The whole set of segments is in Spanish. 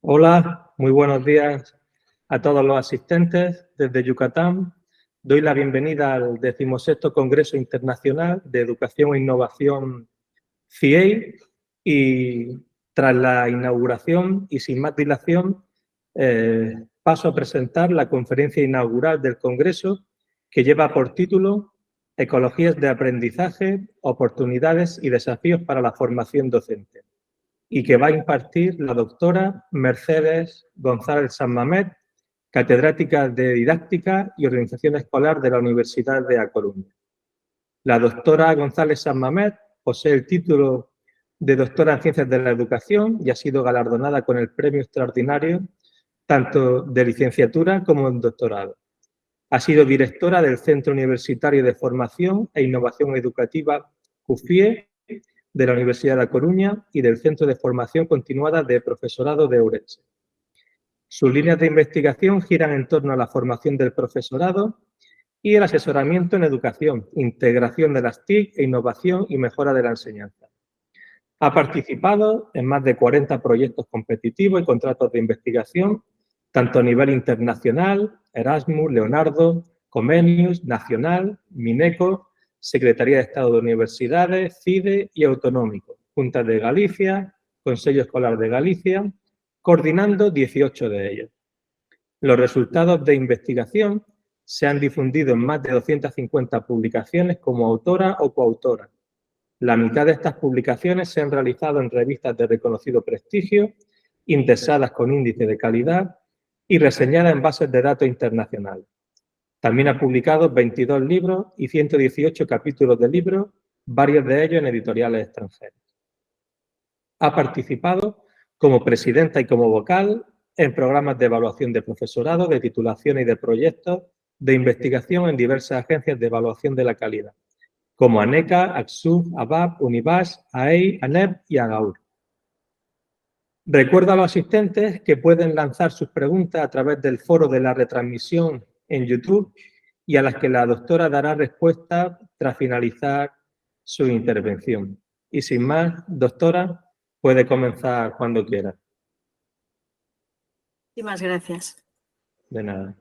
Hola, muy buenos días a todos los asistentes desde Yucatán. Doy la bienvenida al 16º Congreso Internacional de Educación e Innovación CIEI y tras la inauguración y sin más dilación paso a presentar la conferencia inaugural del Congreso que lleva por título Ecologías de aprendizaje, oportunidades y desafíos para la formación docente, y que va a impartir la doctora Mercedes González San Mamés, catedrática de Didáctica y Organización Escolar de la Universidad de A Coruña. La doctora González San Mamés posee el título de doctora en Ciencias de la Educación y ha sido galardonada con el premio extraordinario tanto de licenciatura como en doctorado. Ha sido directora del Centro Universitario de Formación e Innovación Educativa CUFIE de la Universidad de A Coruña y del Centro de Formación Continuada de Profesorado de Ourense. Sus líneas de investigación giran en torno a la formación del profesorado y el asesoramiento en educación, integración de las TIC e innovación y mejora de la enseñanza. Ha participado en más de 40 proyectos competitivos y contratos de investigación, tanto a nivel internacional, Erasmus, Leonardo, Comenius, Nacional, Mineco, Secretaría de Estado de Universidades, CIDE y Autonómico, Junta de Galicia, Consejo Escolar de Galicia, coordinando 18 de ellos. Los resultados de investigación se han difundido en más de 250 publicaciones como autora o coautora. La mitad de estas publicaciones se han realizado en revistas de reconocido prestigio, indexadas con índice de calidad y reseñadas en bases de datos internacionales. También ha publicado 22 libros y 118 capítulos de libros, varios de ellos en editoriales extranjeras. Ha participado como presidenta y como vocal en programas de evaluación de profesorado, de titulación y de proyectos de investigación en diversas agencias de evaluación de la calidad, como ANECA, ACSUB, ABAP, Unibas, AEI, ANEP y AGAUR. Recuerdo a los asistentes que pueden lanzar sus preguntas a través del foro de la retransmisión en YouTube y a las que la doctora dará respuesta tras finalizar su intervención. Y sin más, doctora, puede comenzar cuando quiera. Muchísimas gracias. De nada.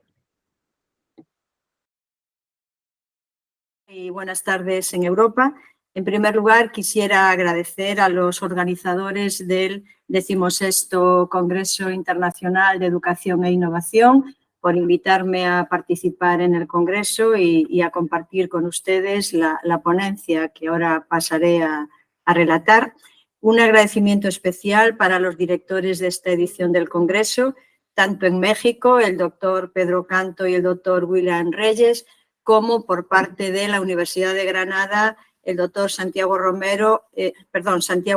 Y buenas tardes en Europa. En primer lugar, quisiera agradecer a los organizadores del 16º Congreso Internacional de Educación e Innovación por invitarme a participar en el Congreso y a compartir con ustedes la ponencia que ahora pasaré a relatar. Un agradecimiento especial para los directores de esta edición del Congreso, tanto en México, el doctor Pedro Canto y el doctor William Reyes, como por parte de la Universidad de Granada, el doctor Santiago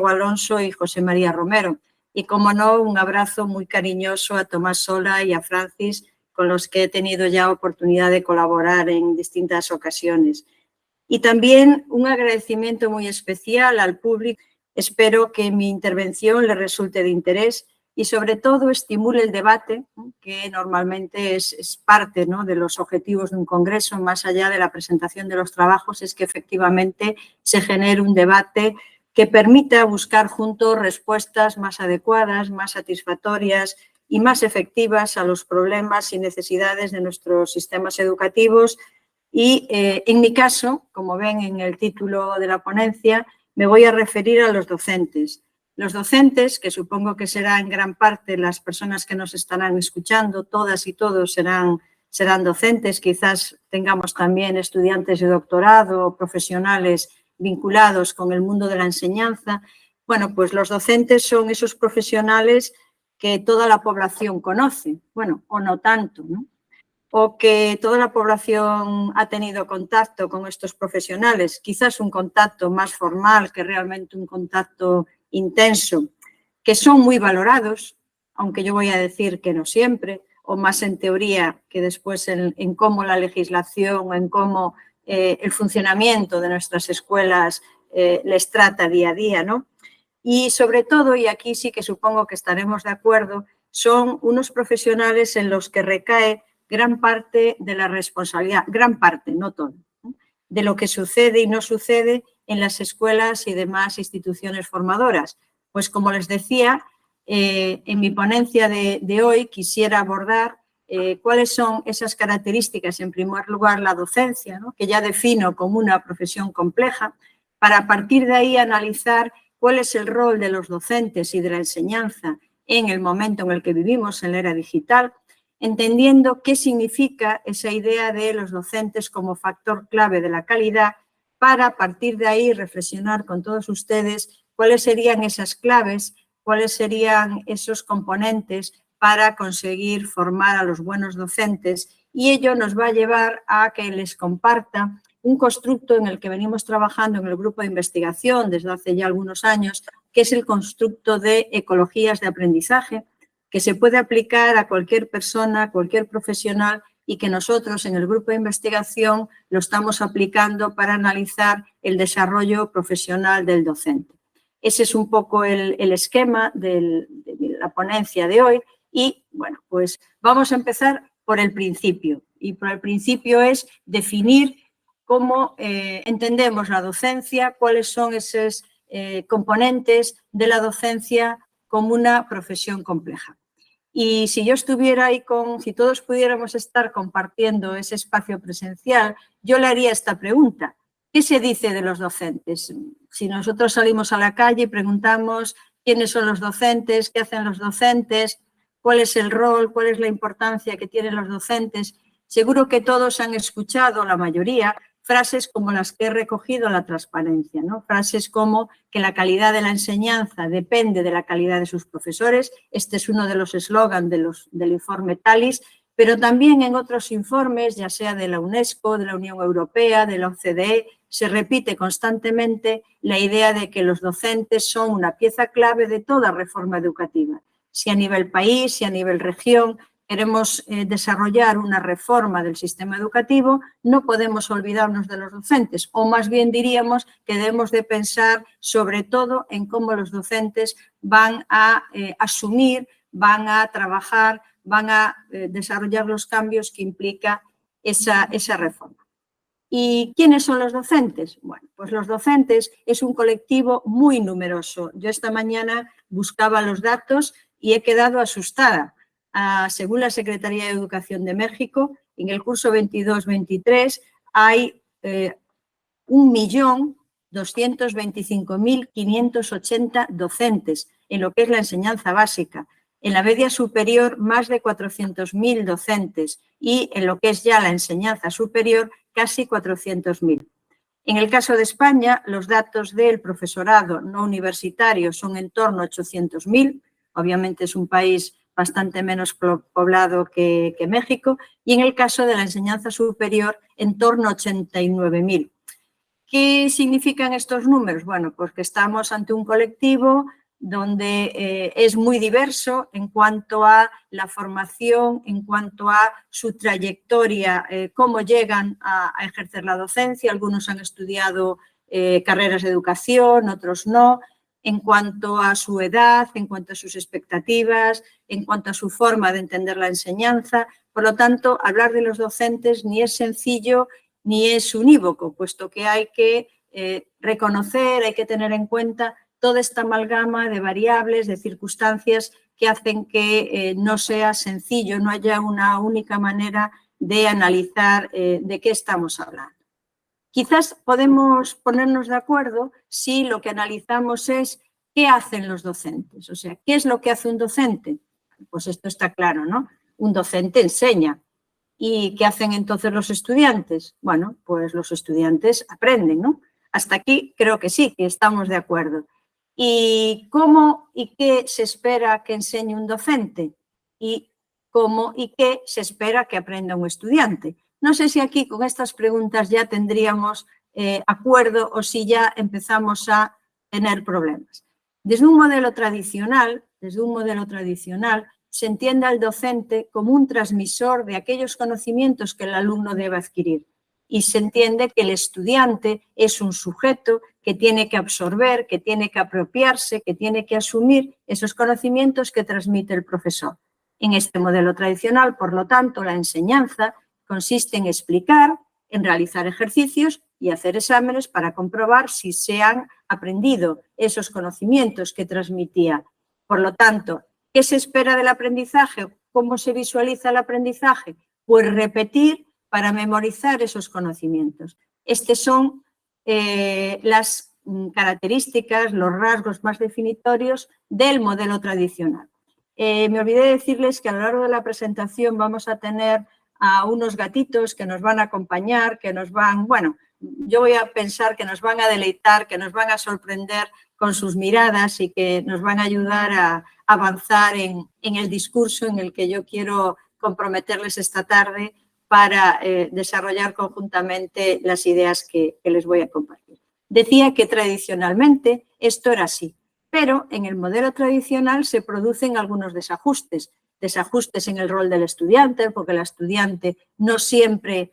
Alonso y José María Romero. Y, como no, un abrazo muy cariñoso a Tomás Sola y a Francis, con los que he tenido ya oportunidad de colaborar en distintas ocasiones. Y también un agradecimiento muy especial al público. Espero que mi intervención les resulte de interés y, sobre todo, estimule el debate, que normalmente es parte, ¿no?, de los objetivos de un congreso, más allá de la presentación de los trabajos, es que efectivamente se genere un debate que permita buscar juntos respuestas más adecuadas, más satisfactorias y más efectivas a los problemas y necesidades de nuestros sistemas educativos. Y, en mi caso, como ven en el título de la ponencia, me voy a referir a los docentes. Los docentes, que supongo que serán en gran parte las personas que nos estarán escuchando, todas y todos serán docentes, quizás tengamos también estudiantes de doctorado o profesionales vinculados con el mundo de la enseñanza. Bueno, pues los docentes son esos profesionales que toda la población conoce, bueno, o no tanto, ¿no?, o que toda la población ha tenido contacto con estos profesionales, quizás un contacto más formal que realmente un contacto intenso, que son muy valorados, aunque yo voy a decir que no siempre, o más en teoría que después en cómo la legislación, en cómo el funcionamiento de nuestras escuelas les trata día a día, ¿no? Y sobre todo, y aquí sí que supongo que estaremos de acuerdo, son unos profesionales en los que recae gran parte de la responsabilidad, gran parte, no todo, ¿no?, de lo que sucede y no sucede en las escuelas y demás instituciones formadoras. Pues, como les decía, En mi ponencia de hoy quisiera abordar cuáles son esas características, en primer lugar la docencia, ¿no?, que ya defino como una profesión compleja, para a partir de ahí analizar cuál es el rol de los docentes y de la enseñanza en el momento en el que vivimos, en la era digital, entendiendo qué significa esa idea de los docentes como factor clave de la calidad, para a partir de ahí reflexionar con todos ustedes cuáles serían esas claves, cuáles serían esos componentes para conseguir formar a los buenos docentes, y ello nos va a llevar a que les comparta un constructo en el que venimos trabajando en el grupo de investigación desde hace ya algunos años, que es el constructo de ecologías de aprendizaje, que se puede aplicar a cualquier persona, a cualquier profesional, y que nosotros en el grupo de investigación lo estamos aplicando para analizar el desarrollo profesional del docente. Ese es un poco el esquema de la ponencia de hoy y, bueno, pues vamos a empezar por el principio. Y por el principio es definir cómo entendemos la docencia, cuáles son esos componentes de la docencia como una profesión compleja. Y si yo estuviera ahí si todos pudiéramos estar compartiendo ese espacio presencial, yo le haría esta pregunta. ¿Qué se dice de los docentes? Si nosotros salimos a la calle y preguntamos quiénes son los docentes, qué hacen los docentes, cuál es el rol, cuál es la importancia que tienen los docentes, seguro que todos han escuchado, la mayoría, frases como las que he recogido en la transparencia, ¿no? Frases como que la calidad de la enseñanza depende de la calidad de sus profesores. Este es uno de los eslogans del informe TALIS, pero también en otros informes, ya sea de la UNESCO, de la Unión Europea, de la OCDE, se repite constantemente la idea de que los docentes son una pieza clave de toda reforma educativa. Si a nivel país, si a nivel región queremos desarrollar una reforma del sistema educativo, no podemos olvidarnos de los docentes, o más bien diríamos que debemos de pensar sobre todo en cómo los docentes van a asumir, van a trabajar, van a desarrollar los cambios que implica esa reforma. ¿Y quiénes son los docentes? Bueno, pues los docentes es un colectivo muy numeroso. Yo esta mañana buscaba los datos y he quedado asustada. Según la Secretaría de Educación de México, en el curso 22-23 hay 1.225.580 docentes en lo que es la enseñanza básica. En la media superior, más de 400.000 docentes y en lo que es ya la enseñanza superior, casi 400.000. En el caso de España, los datos del profesorado no universitario son en torno a 800.000. Obviamente es un país bastante menos poblado que México, y en el caso de la enseñanza superior, en torno a 89.000. ¿Qué significan estos números? Bueno, pues que estamos ante un colectivo donde es muy diverso en cuanto a la formación, en cuanto a su trayectoria, cómo llegan a ejercer la docencia. Algunos han estudiado carreras de educación, otros no, en cuanto a su edad, en cuanto a sus expectativas, en cuanto a su forma de entender la enseñanza. Por lo tanto, hablar de los docentes ni es sencillo ni es unívoco, puesto que hay que reconocer, hay que tener en cuenta toda esta amalgama de variables, de circunstancias que hacen que no sea sencillo, no haya una única manera de analizar de qué estamos hablando. Quizás podemos ponernos de acuerdo si lo que analizamos es qué hacen los docentes, o sea, ¿qué es lo que hace un docente? Pues esto está claro, ¿no? Un docente enseña. ¿Y qué hacen entonces los estudiantes? Bueno, pues los estudiantes aprenden, ¿no? Hasta aquí creo que sí, que estamos de acuerdo. ¿Y cómo y qué se espera que enseñe un docente? ¿Y cómo y qué se espera que aprenda un estudiante? No sé si aquí con estas preguntas ya tendríamos acuerdo o si ya empezamos a tener problemas. Desde un modelo tradicional, se entiende al docente como un transmisor de aquellos conocimientos que el alumno debe adquirir. Y se entiende que el estudiante es un sujeto que tiene que absorber, que tiene que apropiarse, que tiene que asumir esos conocimientos que transmite el profesor. En este modelo tradicional, por lo tanto, la enseñanza consiste en explicar, en realizar ejercicios y hacer exámenes para comprobar si se han aprendido esos conocimientos que transmitía. Por lo tanto, ¿qué se espera del aprendizaje? ¿Cómo se visualiza el aprendizaje? Pues repetir para memorizar esos conocimientos. Estas son las características, los rasgos más definitorios del modelo tradicional. Me olvidé decirles que a lo largo de la presentación vamos a tener a unos gatitos que nos van a acompañar, que nos van, bueno, yo voy a pensar que nos van a deleitar, que nos van a sorprender con sus miradas y que nos van a ayudar a avanzar en el discurso en el que yo quiero comprometerles esta tarde para desarrollar conjuntamente las ideas que les voy a compartir. Decía que tradicionalmente esto era así, pero en el modelo tradicional se producen algunos desajustes en el rol del estudiante, porque el estudiante no siempre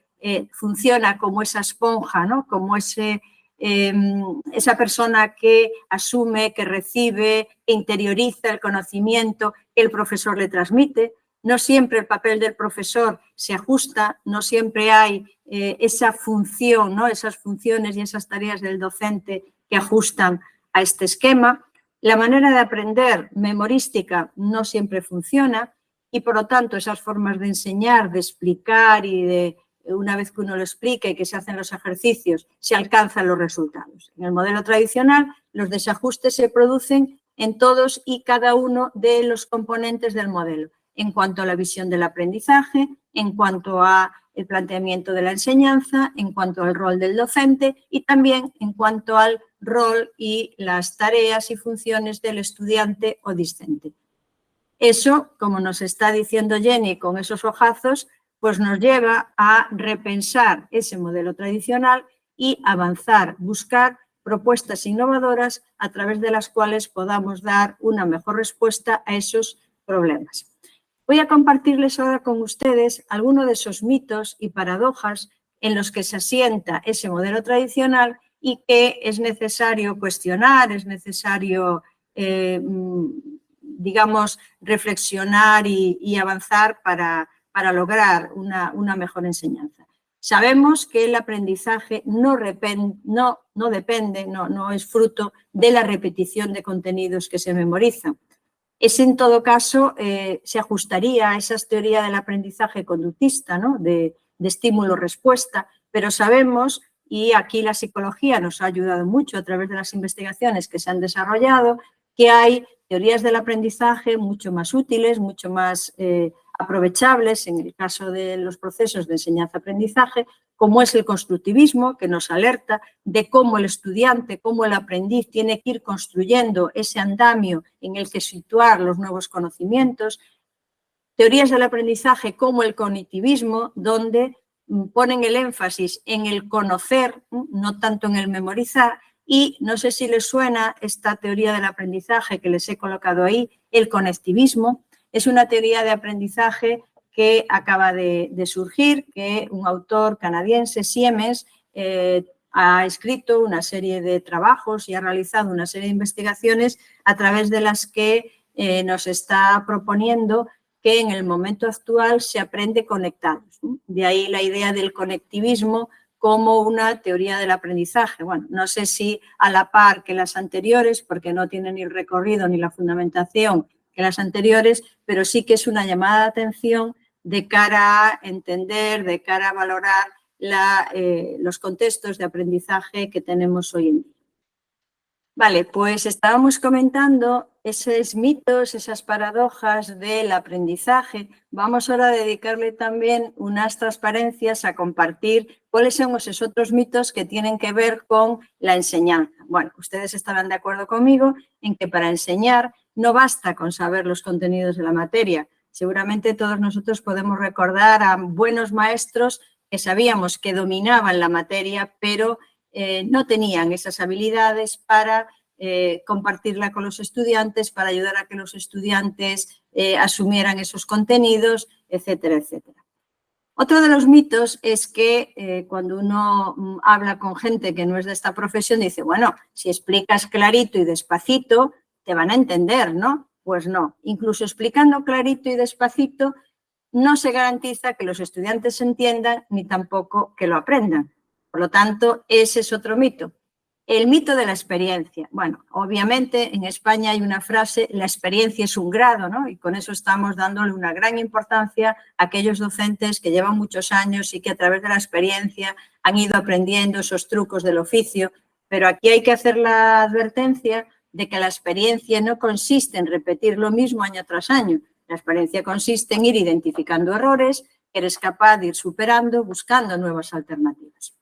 funciona como esa esponja, ¿no? Como esa persona que asume, que recibe, que interioriza el conocimiento que el profesor le transmite. No siempre el papel del profesor se ajusta, no siempre hay esa función, ¿no? Esas funciones y esas tareas del docente que ajustan a este esquema. La manera de aprender memorística no siempre funciona y, por lo tanto, esas formas de enseñar, de explicar y de, una vez que uno lo explica y que se hacen los ejercicios, se alcanzan los resultados. En el modelo tradicional, los desajustes se producen en todos y cada uno de los componentes del modelo, en cuanto a la visión del aprendizaje, en cuanto al planteamiento de la enseñanza, en cuanto al rol del docente y también en cuanto al rol y las tareas y funciones del estudiante o discente. Eso, como nos está diciendo Jenny con esos hojazos, pues nos lleva a repensar ese modelo tradicional y avanzar, buscar propuestas innovadoras a través de las cuales podamos dar una mejor respuesta a esos problemas. Voy a compartirles ahora con ustedes algunos de esos mitos y paradojas en los que se asienta ese modelo tradicional y que es necesario cuestionar, es necesario, digamos, reflexionar y avanzar para lograr una mejor enseñanza. Sabemos que el aprendizaje no es fruto de la repetición de contenidos que se memorizan. Ese, en todo caso, se ajustaría a esa teoría del aprendizaje conductista, ¿no? de estímulo-respuesta, pero sabemos, y aquí la psicología nos ha ayudado mucho a través de las investigaciones que se han desarrollado, que hay teorías del aprendizaje mucho más útiles, mucho más aprovechables en el caso de los procesos de enseñanza-aprendizaje, como es el constructivismo, que nos alerta de cómo el estudiante, cómo el aprendiz tiene que ir construyendo ese andamio en el que situar los nuevos conocimientos. Teorías del aprendizaje como el cognitivismo, donde ponen el énfasis en el conocer, no tanto en el memorizar, y no sé si les suena esta teoría del aprendizaje que les he colocado ahí, el conectivismo. Es una teoría de aprendizaje que acaba de surgir, que un autor canadiense, Siemens, ha escrito una serie de trabajos y ha realizado una serie de investigaciones a través de las que nos está proponiendo que en el momento actual se aprende conectados, ¿no? De ahí la idea del conectivismo como una teoría del aprendizaje. Bueno, no sé si a la par que las anteriores, porque no tienen ni el recorrido ni la fundamentación que las anteriores, pero sí que es una llamada de atención de cara a entender, de cara a valorar los contextos de aprendizaje que tenemos hoy en día. Vale, pues estábamos comentando esos mitos, esas paradojas del aprendizaje. Vamos ahora a dedicarle también unas transparencias a compartir cuáles son esos otros mitos que tienen que ver con la enseñanza. Bueno, ustedes estarán de acuerdo conmigo en que para enseñar no basta con saber los contenidos de la materia. Seguramente todos nosotros podemos recordar a buenos maestros que sabíamos que dominaban la materia, pero no tenían esas habilidades para compartirla con los estudiantes, para ayudar a que los estudiantes asumieran esos contenidos, etcétera, etcétera. Otro de los mitos es que cuando uno habla con gente que no es de esta profesión, dice, bueno, si explicas clarito y despacito, te van a entender, ¿no? Pues no, incluso explicando clarito y despacito, no se garantiza que los estudiantes entiendan ni tampoco que lo aprendan. Por lo tanto, ese es otro mito. El mito de la experiencia. Bueno, obviamente en España hay una frase, la experiencia es un grado, ¿no? Y con eso estamos dándole una gran importancia a aquellos docentes que llevan muchos años y que a través de la experiencia han ido aprendiendo esos trucos del oficio. Pero aquí hay que hacer la advertencia de que la experiencia no consiste en repetir lo mismo año tras año. La experiencia consiste en ir identificando errores que eres capaz de ir superando, buscando nuevas alternativas.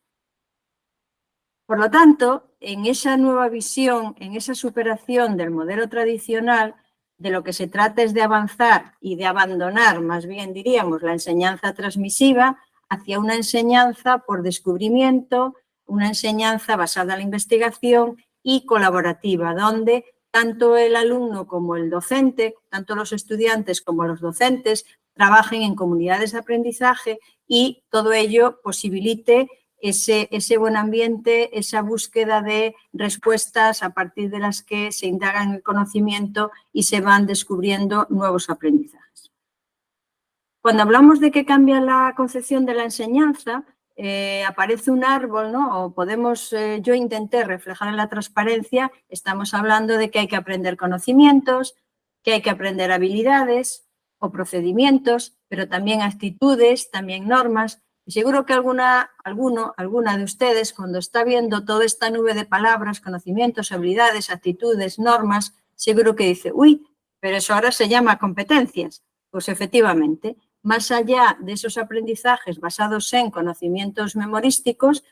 Por lo tanto, en esa nueva visión, en esa superación del modelo tradicional, de lo que se trata es de avanzar y de abandonar, más bien diríamos, la enseñanza transmisiva hacia una enseñanza por descubrimiento, una enseñanza basada en la investigación y colaborativa, donde tanto el alumno como el docente, tanto los estudiantes como los docentes, trabajen en comunidades de aprendizaje y todo ello posibilite ese buen ambiente, esa búsqueda de respuestas a partir de las que se indaga en el conocimiento y se van descubriendo nuevos aprendizajes. Cuando hablamos de que cambia la concepción de la enseñanza, aparece un árbol, ¿no? O podemos, yo intenté reflejar en la transparencia, estamos hablando de que hay que aprender conocimientos, que hay que aprender habilidades o procedimientos, pero también actitudes, también normas. Y seguro que alguna de ustedes, cuando está viendo toda esta nube de palabras, conocimientos, habilidades, actitudes, normas, seguro que dice, uy, pero eso ahora se llama competencias. Pues efectivamente, más allá de esos aprendizajes basados en conocimientos memorísticos,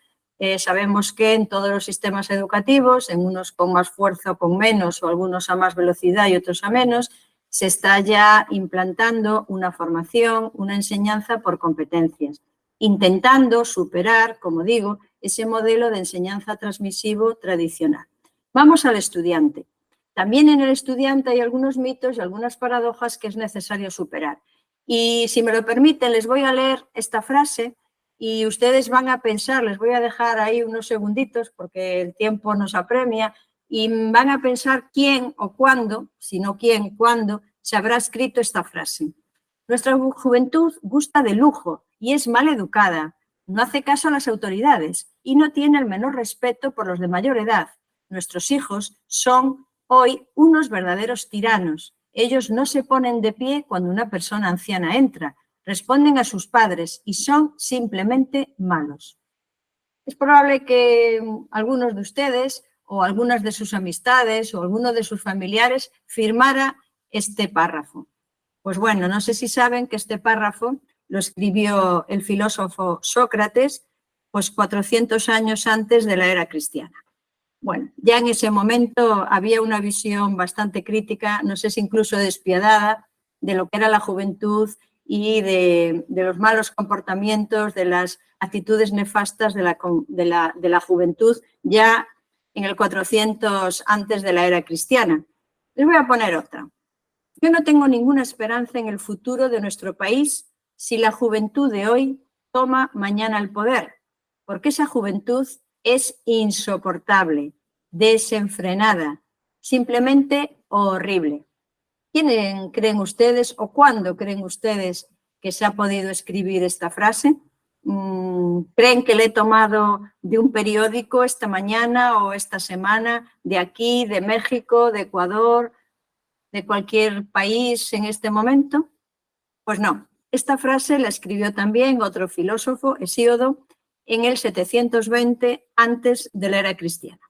sabemos que en todos los sistemas educativos, en unos con más fuerza o con menos, o algunos a más velocidad y otros a menos, se está ya implantando una formación, una enseñanza por competencias, intentando superar, como digo, ese modelo de enseñanza transmisivo tradicional. Vamos al estudiante. También en el estudiante hay algunos mitos y algunas paradojas que es necesario superar. Y si me lo permiten, les voy a leer esta frase y ustedes van a pensar, les voy a dejar ahí unos segunditos porque el tiempo nos apremia, y van a pensar quién o cuándo, si no quién, cuándo, se habrá escrito esta frase. Nuestra juventud gusta de lujo y es mal educada, no hace caso a las autoridades y no tiene el menor respeto por los de mayor edad. Nuestros hijos son hoy unos verdaderos tiranos. Ellos no se ponen de pie cuando una persona anciana entra, responden a sus padres y son simplemente malos. Es probable que algunos de ustedes o algunas de sus amistades o alguno de sus familiares firmara este párrafo. Pues bueno, no sé si saben que este párrafo lo escribió el filósofo Sócrates, pues 400 años antes de la era cristiana. Bueno, ya en ese momento había una visión bastante crítica, no sé si incluso despiadada, de lo que era la juventud y de los malos comportamientos, de las actitudes nefastas de la juventud ya en el 400 antes de la era cristiana. Les voy a poner otra. Yo no tengo ninguna esperanza en el futuro de nuestro país si la juventud de hoy toma mañana el poder, porque esa juventud es insoportable, desenfrenada, simplemente horrible. ¿Quién creen ustedes o cuándo creen ustedes que se ha podido escribir esta frase? ¿Creen que le he tomado de un periódico esta mañana o esta semana, de aquí, de México, de Ecuador, de cualquier país en este momento? Pues no. Esta frase la escribió también otro filósofo, Hesíodo, en el 720 antes de la era cristiana.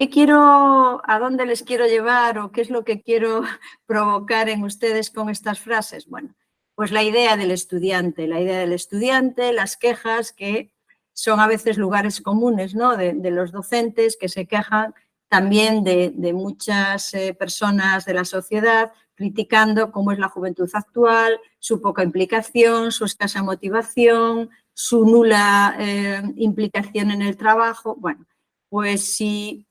¿A dónde les quiero llevar o qué es lo que quiero provocar en ustedes con estas frases? Bueno, pues la idea del estudiante, las quejas que son a veces lugares comunes, ¿no? de los docentes que se quejan también de muchas personas de la sociedad, criticando cómo es la juventud actual, su poca implicación, su escasa motivación, su nula implicación en el trabajo. Bueno, pues si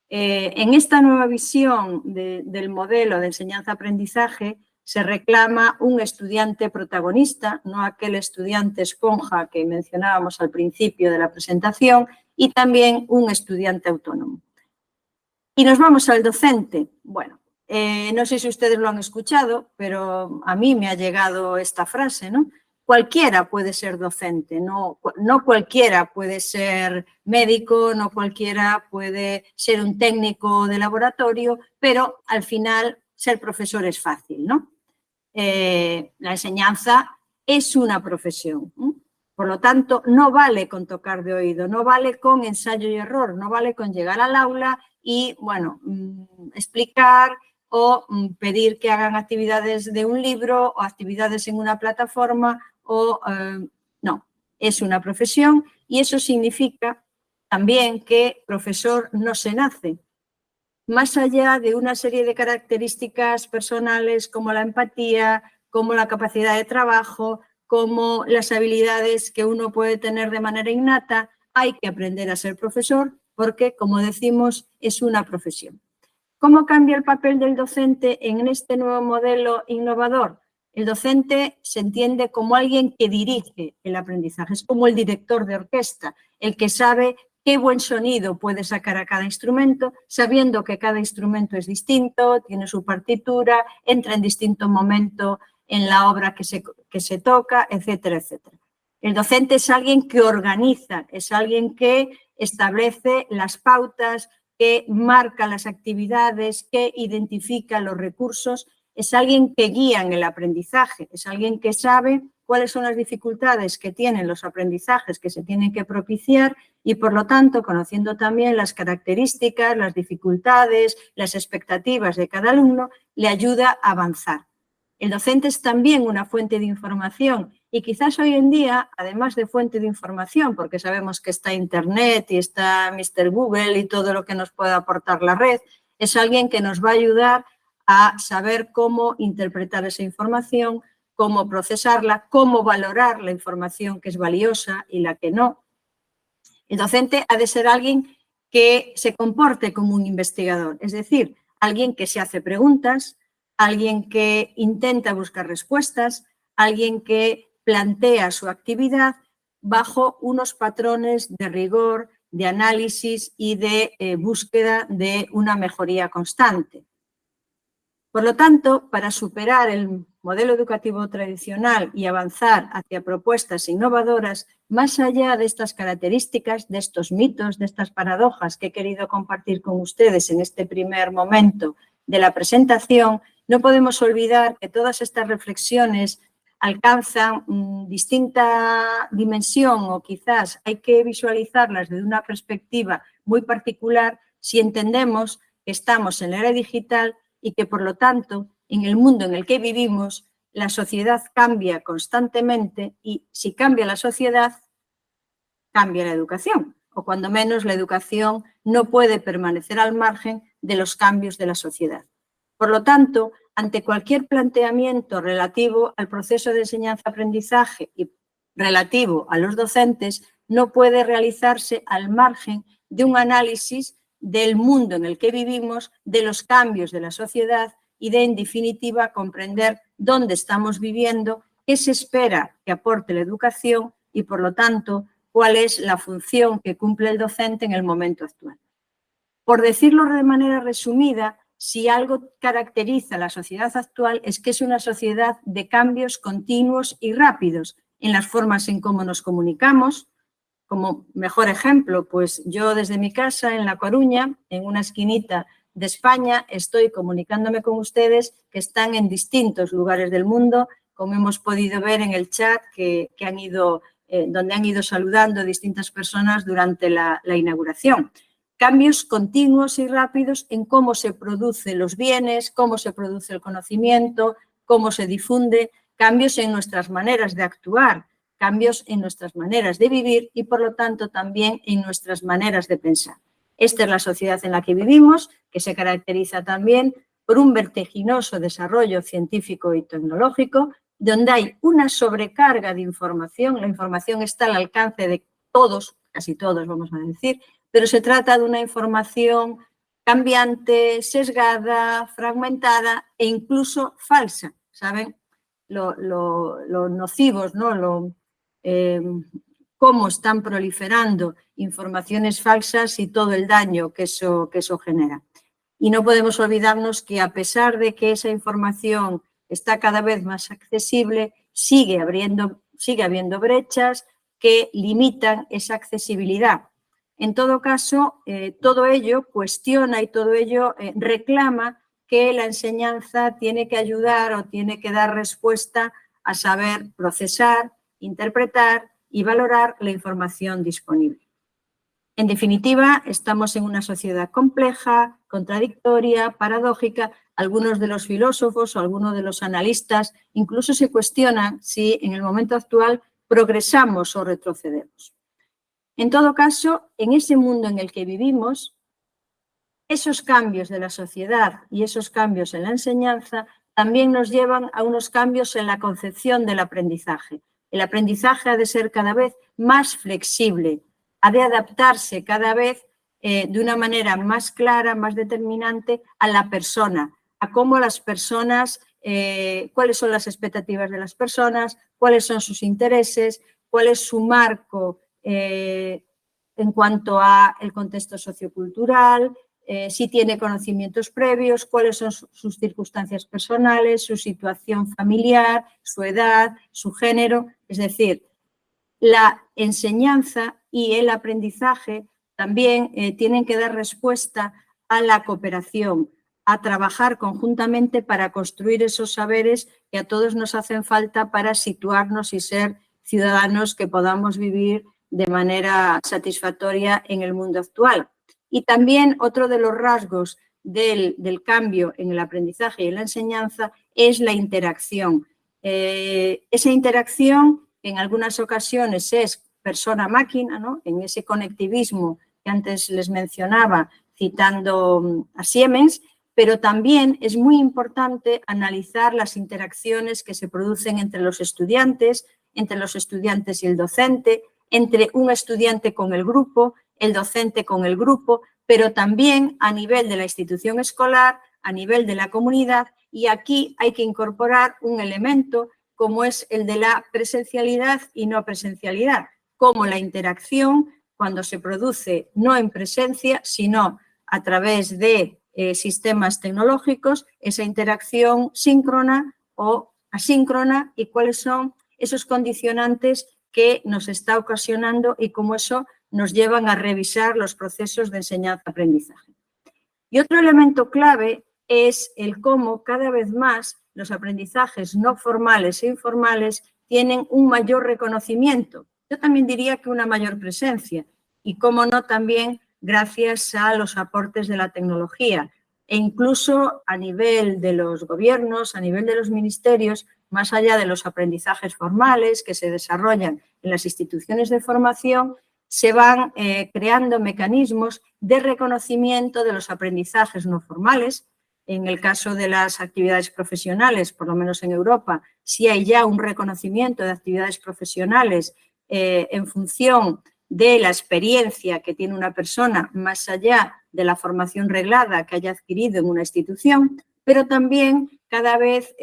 en esta nueva visión del modelo de enseñanza-aprendizaje se reclama un estudiante protagonista, no aquel estudiante esponja que mencionábamos al principio de la presentación, y también un estudiante autónomo. Y nos vamos al docente. Bueno, no sé si ustedes lo han escuchado, pero a mí me ha llegado esta frase, ¿no? cualquiera puede ser docente, no cualquiera puede ser médico, no cualquiera puede ser un técnico de laboratorio, pero al final ser profesor es fácil, ¿no? La enseñanza es una profesión. Por lo tanto, no vale con tocar de oído, no vale con ensayo y error, no vale con llegar al aula y, bueno, explicar o pedir que hagan actividades de un libro o actividades en una plataforma o no, es una profesión y eso significa también que profesor no se nace. Más allá de una serie de características personales como la empatía, como la capacidad de trabajo, como las habilidades que uno puede tener de manera innata, hay que aprender a ser profesor porque, como decimos, es una profesión. ¿Cómo cambia el papel del docente en este nuevo modelo innovador? El docente se entiende como alguien que dirige el aprendizaje, es como el director de orquesta, el que sabe qué buen sonido puede sacar a cada instrumento, sabiendo que cada instrumento es distinto, tiene su partitura, entra en distinto momento en la obra que se toca, etcétera, etcétera. El docente es alguien que organiza, es alguien que establece las pautas, que marca las actividades, que identifica los recursos, es alguien que guía en el aprendizaje, es alguien que sabe cuáles son las dificultades que tienen los aprendizajes que se tienen que propiciar y, por lo tanto, conociendo también las características, las dificultades, las expectativas de cada alumno, le ayuda a avanzar. El docente es también una fuente de información y quizás hoy en día, además de fuente de información, porque sabemos que está Internet y está Mr. Google y todo lo que nos puede aportar la red, es alguien que nos va a ayudar a saber cómo interpretar esa información, cómo procesarla, cómo valorar la información que es valiosa y la que no. El docente ha de ser alguien que se comporte como un investigador, es decir, alguien que se hace preguntas, alguien que intenta buscar respuestas, alguien que plantea su actividad bajo unos patrones de rigor, de análisis y de búsqueda de una mejoría constante. Por lo tanto, para superar el modelo educativo tradicional y avanzar hacia propuestas innovadoras, más allá de estas características, de estos mitos, de estas paradojas que he querido compartir con ustedes en este primer momento de la presentación, no podemos olvidar que todas estas reflexiones alcanzan distinta dimensión o quizás hay que visualizarlas desde una perspectiva muy particular si entendemos que estamos en la era digital y que, por lo tanto, en el mundo en el que vivimos, la sociedad cambia constantemente y si cambia la sociedad, cambia la educación, o cuando menos la educación no puede permanecer al margen de los cambios de la sociedad. Por lo tanto, ante cualquier planteamiento relativo al proceso de enseñanza-aprendizaje y relativo a los docentes, no puede realizarse al margen de un análisis del mundo en el que vivimos, de los cambios de la sociedad y de, en definitiva, comprender dónde estamos viviendo, qué se espera que aporte la educación y, por lo tanto, cuál es la función que cumple el docente en el momento actual. Por decirlo de manera resumida, si algo caracteriza a la sociedad actual es que es una sociedad de cambios continuos y rápidos en las formas en cómo nos comunicamos. Como mejor ejemplo, pues yo desde mi casa en La Coruña, en una esquinita de España, estoy comunicándome con ustedes que están en distintos lugares del mundo, como hemos podido ver en el chat donde han ido saludando distintas personas durante la inauguración. Cambios continuos y rápidos en cómo se producen los bienes, cómo se produce el conocimiento, cómo se difunde, cambios en nuestras maneras de actuar, cambios en nuestras maneras de vivir y, por lo tanto, también en nuestras maneras de pensar. Esta es la sociedad en la que vivimos, que se caracteriza también por un vertiginoso desarrollo científico y tecnológico, donde hay una sobrecarga de información, la información está al alcance de todos, casi todos vamos a decir, pero se trata de una información cambiante, sesgada, fragmentada e incluso falsa, ¿saben? Lo nocivos, ¿no? Cómo están proliferando informaciones falsas y todo el daño que eso genera. Y no podemos olvidarnos que a pesar de que esa información está cada vez más accesible, sigue habiendo sigue habiendo brechas que limitan esa accesibilidad. En todo caso, todo ello cuestiona y todo ello reclama que la enseñanza tiene que ayudar o tiene que dar respuesta a saber procesar, interpretar y valorar la información disponible. En definitiva, estamos en una sociedad compleja, contradictoria, paradójica. Algunos de los filósofos o algunos de los analistas incluso se cuestionan si en el momento actual progresamos o retrocedemos. En todo caso, en ese mundo en el que vivimos, esos cambios de la sociedad y esos cambios en la enseñanza también nos llevan a unos cambios en la concepción del aprendizaje. El aprendizaje ha de ser cada vez más flexible, ha de adaptarse cada vez de una manera más clara, más determinante a la persona, a cómo las personas, cuáles son las expectativas de las personas, cuáles son sus intereses, cuál es su marco en cuanto al contexto sociocultural, si tiene conocimientos previos, cuáles son sus circunstancias personales, su situación familiar, su edad, su género. Es decir, la enseñanza y el aprendizaje también tienen que dar respuesta a la cooperación, a trabajar conjuntamente para construir esos saberes que a todos nos hacen falta para situarnos y ser ciudadanos que podamos vivir de manera satisfactoria en el mundo actual. Y también otro de los rasgos del cambio en el aprendizaje y en la enseñanza es la interacción. Esa interacción en algunas ocasiones es persona-máquina, ¿no? En ese conectivismo que antes les mencionaba citando a Siemens, pero también es muy importante analizar las interacciones que se producen entre los estudiantes y el docente, entre un estudiante con el grupo, el docente con el grupo, pero también a nivel de la institución escolar, a nivel de la comunidad, y aquí hay que incorporar un elemento como es el de la presencialidad y no presencialidad, como la interacción cuando se produce no en presencia, sino a través de sistemas tecnológicos, esa interacción síncrona o asíncrona y cuáles son esos condicionantes que nos está ocasionando y cómo eso nos llevan a revisar los procesos de enseñanza-aprendizaje. Y otro elemento clave es el cómo cada vez más los aprendizajes no formales e informales tienen un mayor reconocimiento. Yo también diría que una mayor presencia y, cómo no, también gracias a los aportes de la tecnología e incluso a nivel de los gobiernos, a nivel de los ministerios, más allá de los aprendizajes formales que se desarrollan en las instituciones de formación, se van creando mecanismos de reconocimiento de los aprendizajes no formales. En el caso de las actividades profesionales, por lo menos en Europa, sí hay ya un reconocimiento de actividades profesionales en función de la experiencia que tiene una persona más allá de la formación reglada que haya adquirido en una institución, pero también cada vez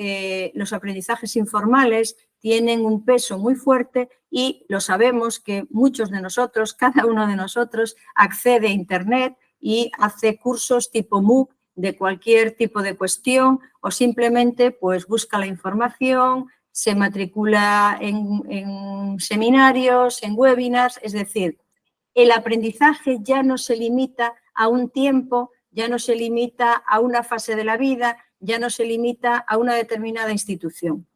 los aprendizajes informales tienen un peso muy fuerte y lo sabemos que muchos de nosotros, cada uno de nosotros, accede a Internet y hace cursos tipo MOOC de cualquier tipo de cuestión o simplemente pues busca la información, se matricula en seminarios, en webinars, es decir, el aprendizaje ya no se limita a un tiempo, ya no se limita a una fase de la vida, ya no se limita a una determinada institución.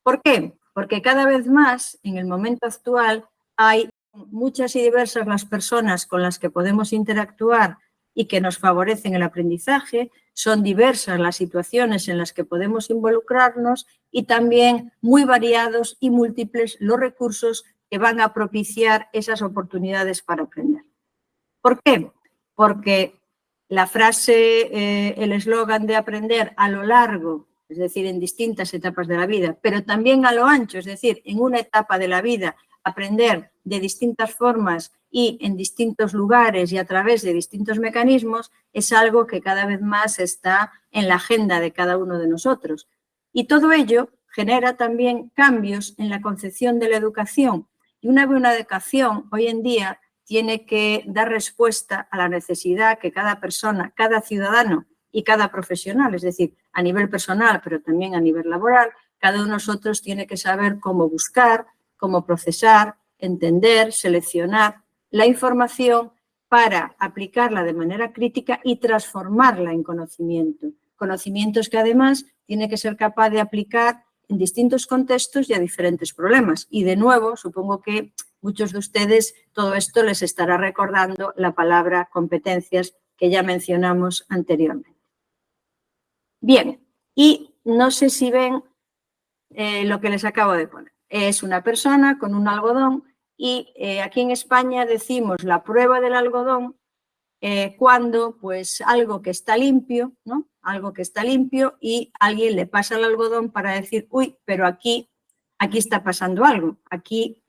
¿Por qué? Porque cada vez más, en el momento actual, hay muchas y diversas las personas con las que podemos interactuar y que nos favorecen el aprendizaje, son diversas las situaciones en las que podemos involucrarnos y también muy variados y múltiples los recursos que van a propiciar esas oportunidades para aprender. ¿Por qué? Porque la frase, el eslogan de aprender a lo largo, es decir, en distintas etapas de la vida, pero también a lo ancho, es decir, en una etapa de la vida, aprender de distintas formas y en distintos lugares y a través de distintos mecanismos, es algo que cada vez más está en la agenda de cada uno de nosotros. Y todo ello genera también cambios en la concepción de la educación. Y una buena educación hoy en día tiene que dar respuesta a la necesidad que cada persona, cada ciudadano y cada profesional, es decir, a nivel personal, pero también a nivel laboral, cada uno de nosotros tiene que saber cómo buscar, cómo procesar, entender, seleccionar la información para aplicarla de manera crítica y transformarla en conocimiento. Conocimientos que además tiene que ser capaz de aplicar en distintos contextos y a diferentes problemas. Y de nuevo, supongo que muchos de ustedes todo esto les estará recordando la palabra competencias que ya mencionamos anteriormente. Bien, y no sé si ven lo que les acabo de poner. Es una persona con un algodón y aquí en España decimos la prueba del algodón cuando pues algo que está limpio, ¿no? Algo que está limpio y alguien le pasa el algodón para decir, uy, pero aquí está pasando algo. Aquí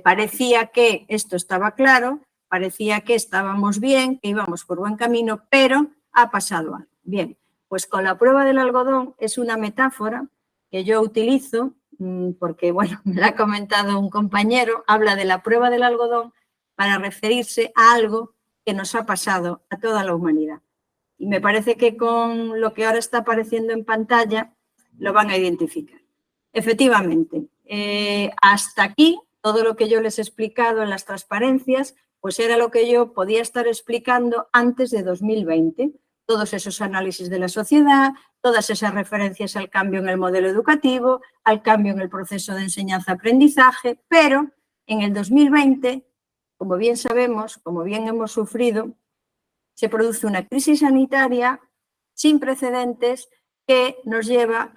parecía que esto estaba claro, parecía que estábamos bien, que íbamos por buen camino, pero ha pasado algo. Bien, pues con la prueba del algodón es una metáfora que yo utilizo porque, bueno, me la ha comentado un compañero, habla de la prueba del algodón para referirse a algo que nos ha pasado a toda la humanidad. Y me parece que con lo que ahora está apareciendo en pantalla lo van a identificar. Efectivamente, hasta aquí, todo lo que yo les he explicado en las transparencias, pues era lo que yo podía estar explicando antes de 2020. Todos esos análisis de la sociedad, todas esas referencias al cambio en el modelo educativo, al cambio en el proceso de enseñanza-aprendizaje, pero en el 2020, como bien sabemos, como bien hemos sufrido, se produce una crisis sanitaria sin precedentes que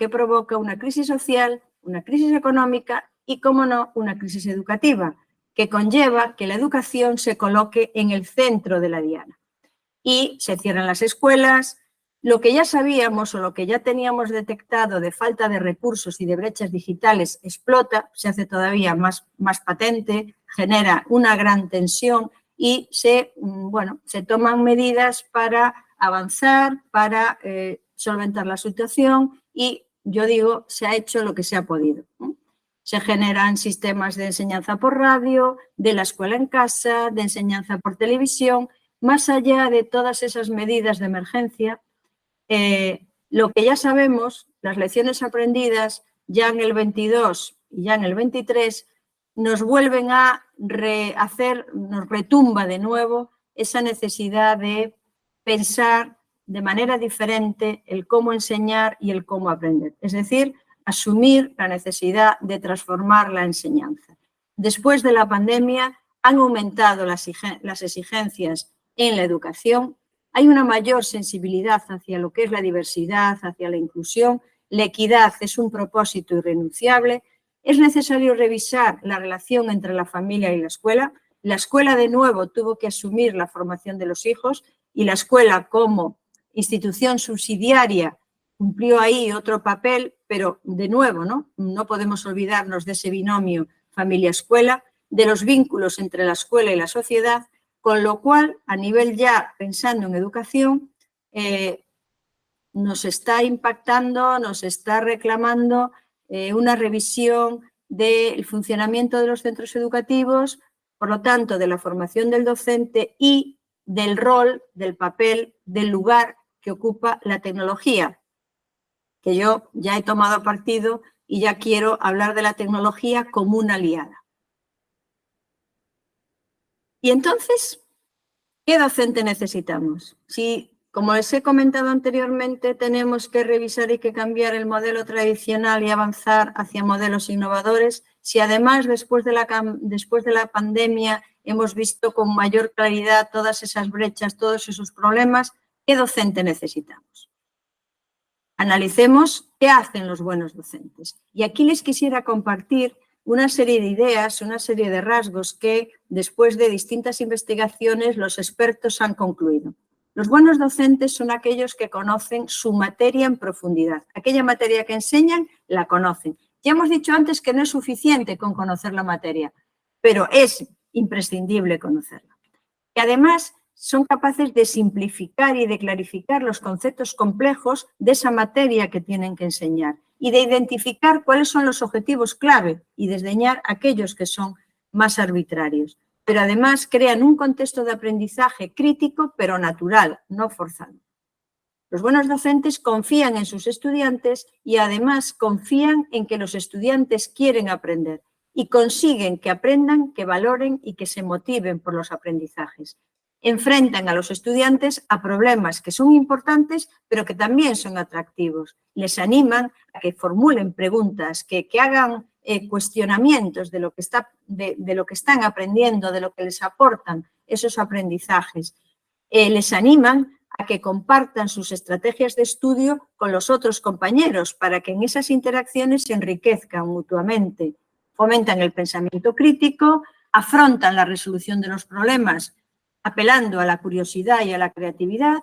provoca una crisis social, una crisis económica y, como no, una crisis educativa, que conlleva que la educación se coloque en el centro de la diana. Y se cierran las escuelas, lo que ya sabíamos o lo que ya teníamos detectado de falta de recursos y de brechas digitales explota, se hace todavía más patente, genera una gran tensión y se toman medidas para avanzar, para solventar la situación y, yo digo, se ha hecho lo que se ha podido. Se generan sistemas de enseñanza por radio, de la escuela en casa, de enseñanza por televisión. Más allá de todas esas medidas de emergencia, lo que ya sabemos, las lecciones aprendidas ya en el 22 y ya en el 23, nos vuelven a nos retumba de nuevo esa necesidad de pensar de manera diferente el cómo enseñar y el cómo aprender. Es decir, asumir la necesidad de transformar la enseñanza. Después de la pandemia han aumentado las exigencias en la educación, hay una mayor sensibilidad hacia lo que es la diversidad, hacia la inclusión, la equidad es un propósito irrenunciable, es necesario revisar la relación entre la familia y la escuela de nuevo tuvo que asumir la formación de los hijos y la escuela como institución subsidiaria cumplió ahí otro papel, pero de nuevo, no podemos olvidarnos de ese binomio familia-escuela, de los vínculos entre la escuela y la sociedad, con lo cual, a nivel ya pensando en educación, nos está impactando, nos está reclamando una revisión del funcionamiento de los centros educativos, por lo tanto, de la formación del docente y del rol, del papel, del lugar que ocupa la tecnología, que yo ya he tomado partido y ya quiero hablar de la tecnología como una aliada. Y entonces, ¿qué docente necesitamos? Si, como les he comentado anteriormente, tenemos que revisar y que cambiar el modelo tradicional y avanzar hacia modelos innovadores, si además después de la pandemia hemos visto con mayor claridad todas esas brechas, todos esos problemas, ¿qué docente necesitamos? Analicemos qué hacen los buenos docentes. Y aquí les quisiera compartir una serie de ideas, una serie de rasgos que, después de distintas investigaciones, los expertos han concluido. Los buenos docentes son aquellos que conocen su materia en profundidad. Aquella materia que enseñan, la conocen. Ya hemos dicho antes que no es suficiente con conocer la materia, pero es imprescindible conocerla. Y además son capaces de simplificar y de clarificar los conceptos complejos de esa materia que tienen que enseñar y de identificar cuáles son los objetivos clave y desdeñar aquellos que son más arbitrarios. Pero además crean un contexto de aprendizaje crítico, pero natural, no forzado. Los buenos docentes confían en sus estudiantes y además confían en que los estudiantes quieren aprender. y consiguen que aprendan, que valoren y que se motiven por los aprendizajes. Enfrentan a los estudiantes a problemas que son importantes, pero que también son atractivos. Les animan a que formulen preguntas, que hagan cuestionamientos de lo que están aprendiendo, de lo que les aportan esos aprendizajes. Les animan a que compartan sus estrategias de estudio con los otros compañeros para que en esas interacciones se enriquezcan mutuamente. Fomentan el pensamiento crítico, afrontan la resolución de los problemas apelando a la curiosidad y a la creatividad,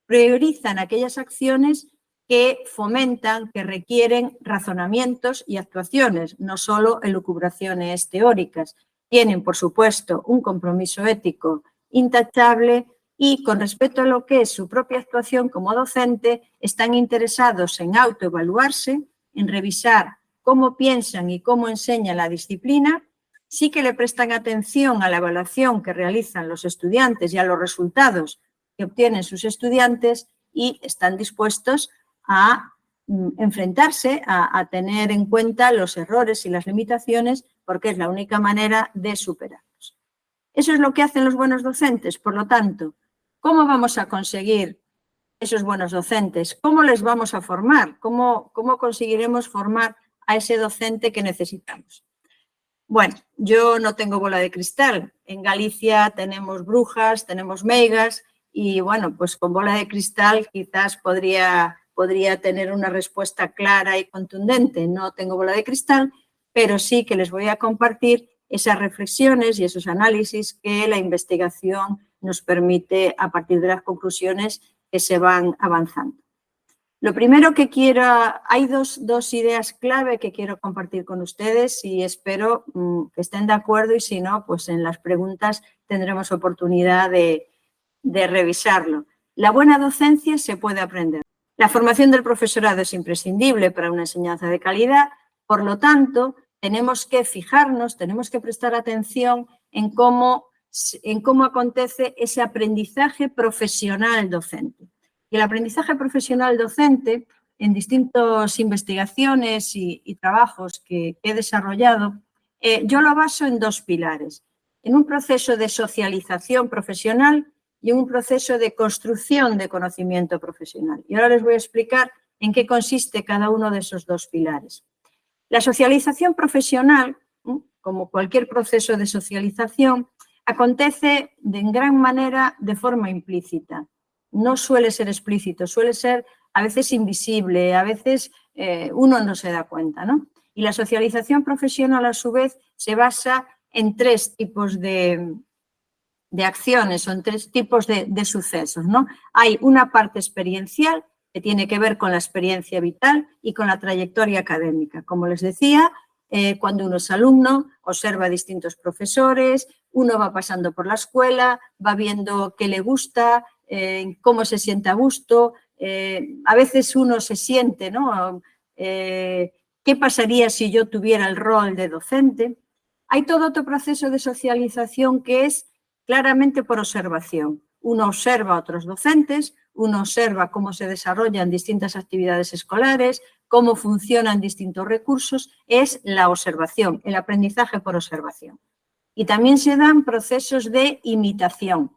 priorizan aquellas acciones que fomentan, que requieren razonamientos y actuaciones, no solo elucubraciones teóricas. Tienen, por supuesto, un compromiso ético intachable y, con respecto a lo que es su propia actuación como docente, están interesados en autoevaluarse, en revisar cómo piensan y cómo enseñan la disciplina. Sí que le prestan atención a la evaluación que realizan los estudiantes y a los resultados que obtienen sus estudiantes y están dispuestos a enfrentarse, a tener en cuenta los errores y las limitaciones, porque es la única manera de superarlos. Eso es lo que hacen los buenos docentes. Por lo tanto, ¿cómo vamos a conseguir esos buenos docentes? ¿Cómo les vamos a formar? ¿Cómo conseguiremos formar a ese docente que necesitamos? Bueno, yo no tengo bola de cristal. En Galicia tenemos brujas, tenemos meigas y, bueno, pues con bola de cristal quizás podría tener una respuesta clara y contundente. No tengo bola de cristal, pero sí que les voy a compartir esas reflexiones y esos análisis que la investigación nos permite a partir de las conclusiones que se van avanzando. Lo primero que quiero, hay dos ideas clave que quiero compartir con ustedes y espero que estén de acuerdo y si no, pues en las preguntas tendremos oportunidad de revisarlo. La buena docencia se puede aprender. La formación del profesorado es imprescindible para una enseñanza de calidad, por lo tanto, tenemos que fijarnos, tenemos que prestar atención en cómo acontece ese aprendizaje profesional docente. Y el aprendizaje profesional docente, en distintas investigaciones y trabajos que he desarrollado, yo lo baso en dos pilares, en un proceso de socialización profesional y en un proceso de construcción de conocimiento profesional. Y ahora les voy a explicar en qué consiste cada uno de esos dos pilares. La socialización profesional, como cualquier proceso de socialización, acontece en gran manera de forma implícita. No suele ser explícito, suele ser a veces invisible, a veces uno no se da cuenta, ¿no? Y la socialización profesional, a su vez, se basa en tres tipos de acciones, son tres tipos de sucesos, ¿no? Hay una parte experiencial que tiene que ver con la experiencia vital y con la trayectoria académica. Como les decía, cuando uno es alumno, observa a distintos profesores, uno va pasando por la escuela, va viendo qué le gusta, cómo se siente a gusto, a veces uno se siente, ¿no? ¿Qué pasaría si yo tuviera el rol de docente? Hay todo otro proceso de socialización que es claramente por observación. Uno observa a otros docentes, uno observa cómo se desarrollan distintas actividades escolares, cómo funcionan distintos recursos, es la observación, el aprendizaje por observación. Y también se dan procesos de imitación.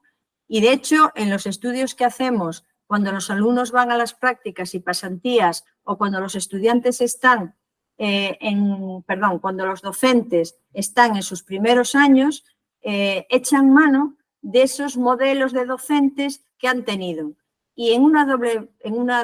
Y de hecho, en los estudios que hacemos, cuando los alumnos van a las prácticas y pasantías o cuando los estudiantes están cuando los docentes están en sus primeros años, echan mano de esos modelos de docentes que han tenido. Y en una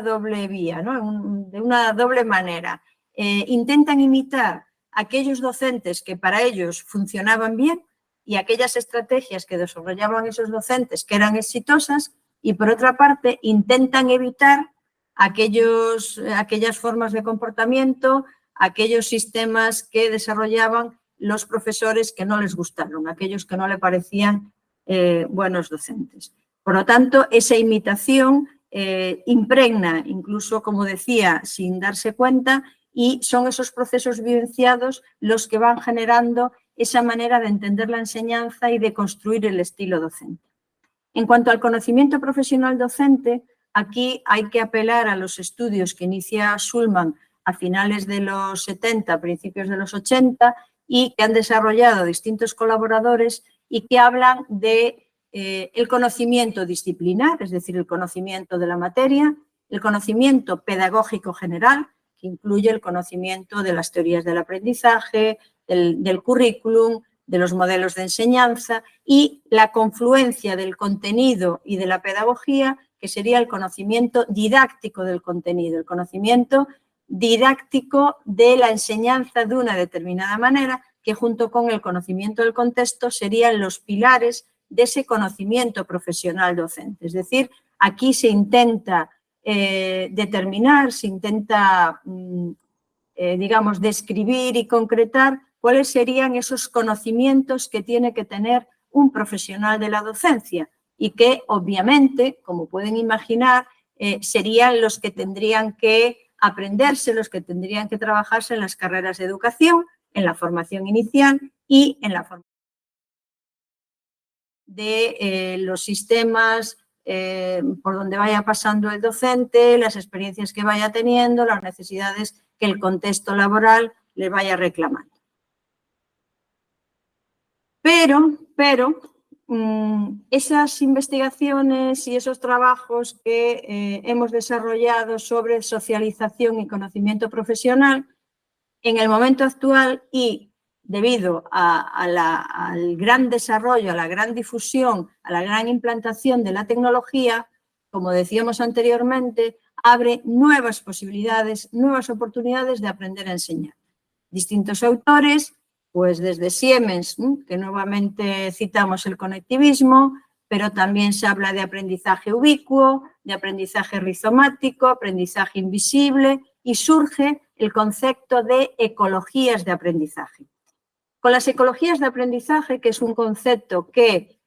doble vía, ¿no? De una doble manera. Intentan imitar aquellos docentes que para ellos funcionaban bien y aquellas estrategias que desarrollaban esos docentes que eran exitosas y, por otra parte, intentan evitar aquellas formas de comportamiento, aquellos sistemas que desarrollaban los profesores que no les gustaron, aquellos que no le parecían buenos docentes. Por lo tanto, esa imitación impregna, incluso, como decía, sin darse cuenta, y son esos procesos vivenciados los que van generando esa manera de entender la enseñanza y de construir el estilo docente. En cuanto al conocimiento profesional docente, aquí hay que apelar a los estudios que inicia Schulman a finales de los 70, principios de los 80, y que han desarrollado distintos colaboradores y que hablan de el conocimiento disciplinar, es decir, el conocimiento de la materia, el conocimiento pedagógico general, que incluye el conocimiento de las teorías del aprendizaje, del currículum, de los modelos de enseñanza y la confluencia del contenido y de la pedagogía, que sería el conocimiento didáctico del contenido, el conocimiento didáctico de la enseñanza de una determinada manera, que junto con el conocimiento del contexto serían los pilares de ese conocimiento profesional docente. Es decir, aquí se intenta determinar, se intenta, digamos, describir y concretar cuáles serían esos conocimientos que tiene que tener un profesional de la docencia y que, obviamente, como pueden imaginar, serían los que tendrían que aprenderse, los que tendrían que trabajarse en las carreras de educación, en la formación inicial y en la formación de los sistemas por donde vaya pasando el docente, las experiencias que vaya teniendo, las necesidades que el contexto laboral le vaya reclamando. Pero esas investigaciones y esos trabajos que hemos desarrollado sobre socialización y conocimiento profesional, en el momento actual y debido al gran desarrollo, a la gran difusión, a la gran implantación de la tecnología, como decíamos anteriormente, abre nuevas posibilidades, nuevas oportunidades de aprender a enseñar. Distintos autores, pues desde Siemens, que nuevamente citamos el conectivismo, pero también se habla de aprendizaje ubicuo, de aprendizaje rizomático, aprendizaje invisible y surge el concepto de ecologías de aprendizaje. Con las ecologías de aprendizaje, que es un concepto que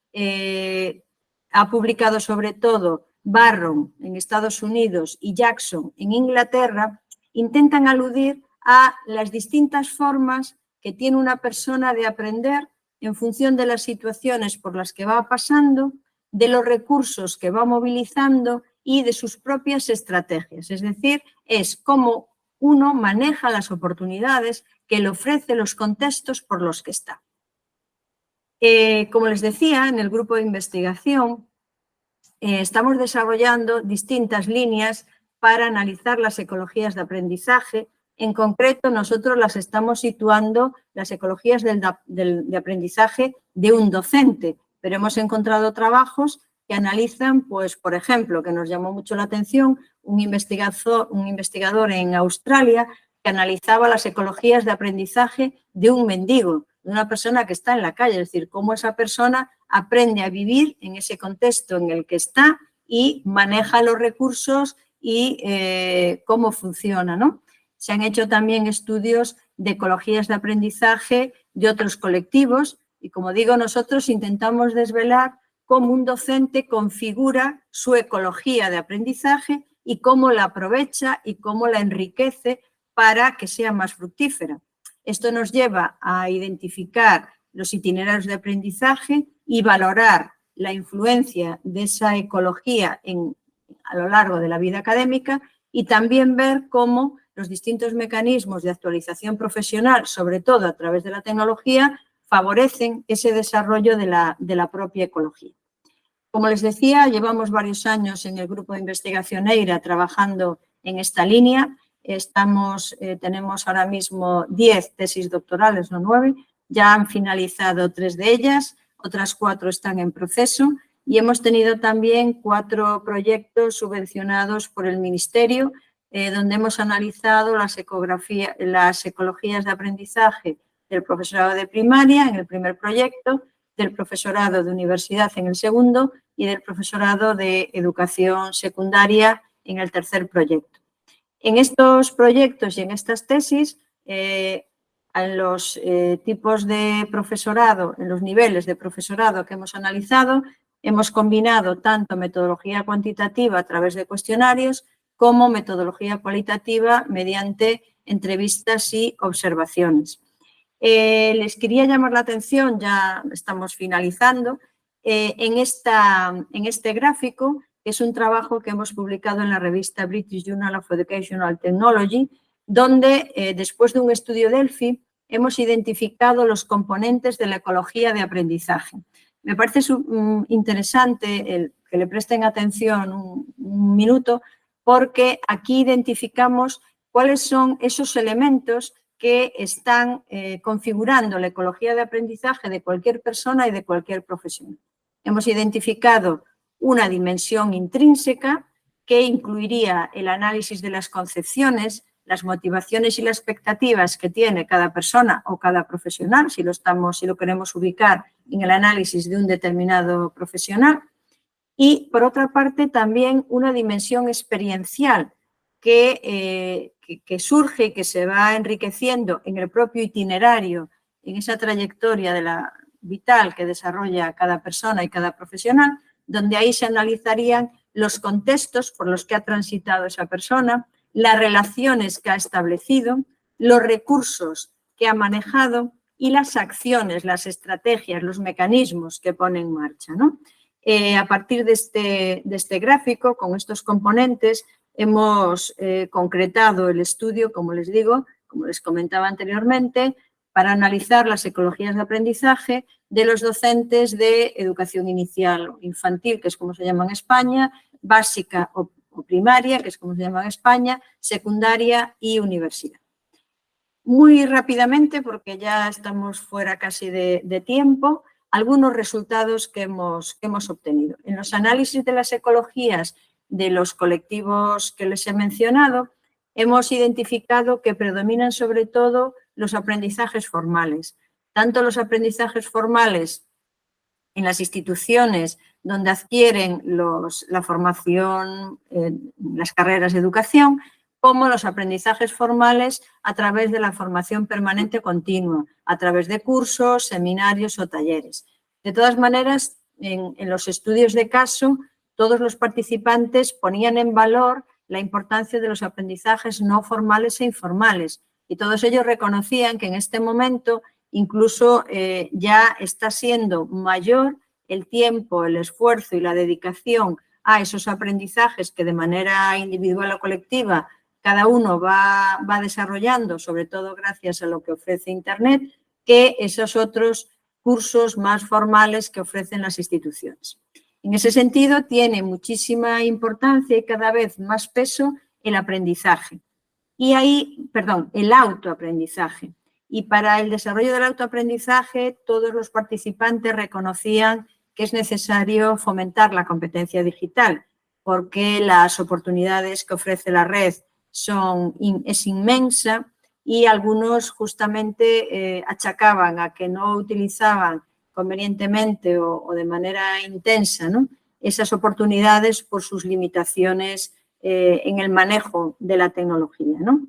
ha publicado sobre todo Barron en Estados Unidos y Jackson en Inglaterra, intentan aludir a las distintas formas que tiene una persona de aprender en función de las situaciones por las que va pasando, de los recursos que va movilizando y de sus propias estrategias. Es decir, es cómo uno maneja las oportunidades que le ofrece los contextos por los que está. Como les decía, en el grupo de investigación estamos desarrollando distintas líneas para analizar las ecologías de aprendizaje. En concreto, nosotros las estamos situando, las ecologías de aprendizaje de un docente, pero hemos encontrado trabajos que analizan, pues, por ejemplo, que nos llamó mucho la atención, un investigador en Australia que analizaba las ecologías de aprendizaje de un mendigo, de una persona que está en la calle, es decir, cómo esa persona aprende a vivir en ese contexto en el que está y maneja los recursos y cómo funciona, ¿no? Se han hecho también estudios de ecologías de aprendizaje de otros colectivos y, como digo, nosotros intentamos desvelar cómo un docente configura su ecología de aprendizaje y cómo la aprovecha y cómo la enriquece para que sea más fructífera. Esto nos lleva a identificar los itinerarios de aprendizaje y valorar la influencia de esa ecología a lo largo de la vida académica y también ver cómo los distintos mecanismos de actualización profesional, sobre todo a través de la tecnología, favorecen ese desarrollo de la propia ecología. Como les decía, llevamos varios años en el grupo de investigación EIRA trabajando en esta línea. Tenemos ahora mismo 10 tesis doctorales, no 9, ya han finalizado 3 de ellas, otras 4 están en proceso y hemos tenido también 4 proyectos subvencionados por el Ministerio, donde hemos analizado las ecologías de aprendizaje del profesorado de primaria en el primer proyecto, del profesorado de universidad en el segundo y del profesorado de educación secundaria en el tercer proyecto. En estos proyectos y en estas tesis, en los tipos de profesorado, en los niveles de profesorado que hemos analizado, hemos combinado tanto metodología cuantitativa a través de cuestionarios como metodología cualitativa mediante entrevistas y observaciones. Les quería llamar la atención, ya estamos finalizando, en este gráfico, que es un trabajo que hemos publicado en la revista British Journal of Educational Technology, donde después de un estudio Delphi hemos identificado los componentes de la ecología de aprendizaje. Me parece interesante que le presten atención un minuto, porque aquí identificamos cuáles son esos elementos que están configurando la ecología de aprendizaje de cualquier persona y de cualquier profesión. Hemos identificado una dimensión intrínseca que incluiría el análisis de las concepciones, las motivaciones y las expectativas que tiene cada persona o cada profesional, si lo queremos ubicar en el análisis de un determinado profesional. Y, por otra parte, también una dimensión experiencial que surge y que se va enriqueciendo en el propio itinerario, en esa trayectoria de la vital que desarrolla cada persona y cada profesional, donde ahí se analizarían los contextos por los que ha transitado esa persona, las relaciones que ha establecido, los recursos que ha manejado y las acciones, las estrategias, los mecanismos que pone en marcha, ¿no? A partir de este gráfico, con estos componentes, hemos concretado el estudio, como les digo, como les comentaba anteriormente, para analizar las ecologías de aprendizaje de los docentes de educación inicial o infantil, que es como se llama en España, básica o primaria, que es como se llama en España, secundaria y universidad. Muy rápidamente, porque ya estamos fuera casi de tiempo, algunos resultados que hemos obtenido. En los análisis de las ecologías de los colectivos que les he mencionado, hemos identificado que predominan sobre todo los aprendizajes formales. Tanto los aprendizajes formales en las instituciones donde adquieren la formación, las carreras de educación, como los aprendizajes formales a través de la formación permanente continua, a través de cursos, seminarios o talleres. De todas maneras, en los estudios de caso, todos los participantes ponían en valor la importancia de los aprendizajes no formales e informales, y todos ellos reconocían que en este momento incluso ya está siendo mayor el tiempo, el esfuerzo y la dedicación a esos aprendizajes que de manera individual o colectiva cada uno va desarrollando, sobre todo gracias a lo que ofrece Internet, que esos otros cursos más formales que ofrecen las instituciones. En ese sentido, tiene muchísima importancia y cada vez más peso el aprendizaje. El autoaprendizaje. Y para el desarrollo del autoaprendizaje, todos los participantes reconocían que es necesario fomentar la competencia digital, porque las oportunidades que ofrece la red es inmensa, y algunos justamente achacaban a que no utilizaban convenientemente o de manera intensa, ¿no?, esas oportunidades por sus limitaciones en el manejo de la tecnología, ¿no?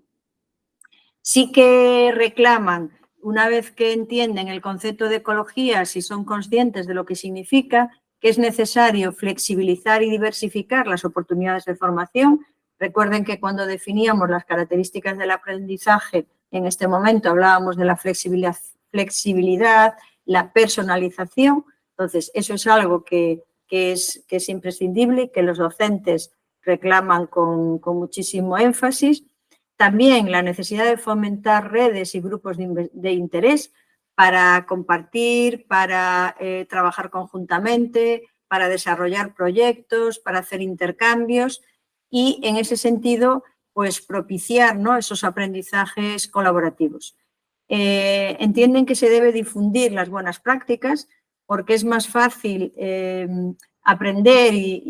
Sí que reclaman, una vez que entienden el concepto de ecología, si son conscientes de lo que significa, que es necesario flexibilizar y diversificar las oportunidades de formación. Recuerden que cuando definíamos las características del aprendizaje, en este momento hablábamos de la flexibilidad, la personalización. Entonces, eso es algo que es imprescindible y que los docentes reclaman con muchísimo énfasis. También la necesidad de fomentar redes y grupos de interés para compartir, para trabajar conjuntamente, para desarrollar proyectos, para hacer intercambios y, en ese sentido, pues propiciar, ¿no?, esos aprendizajes colaborativos. Entienden que se debe difundir las buenas prácticas porque es más fácil aprender e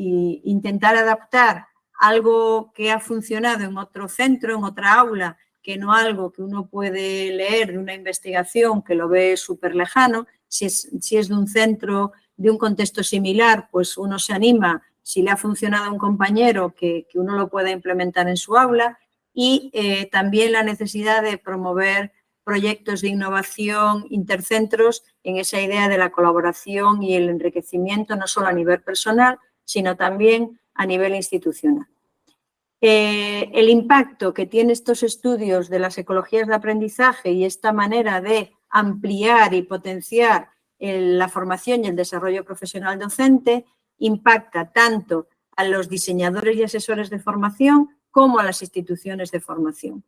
intentar adaptar algo que ha funcionado en otro centro, en otra aula, que no algo que uno puede leer de una investigación que lo ve súper lejano. Si es de un centro, de un contexto similar, pues uno se anima, si le ha funcionado a un compañero, que uno lo pueda implementar en su aula. Y también la necesidad de promover proyectos de innovación intercentros en esa idea de la colaboración y el enriquecimiento, no solo a nivel personal, sino también a nivel institucional. El impacto que tienen estos estudios de las ecologías de aprendizaje y esta manera de ampliar y potenciar la formación y el desarrollo profesional docente impacta tanto a los diseñadores y asesores de formación como a las instituciones de formación.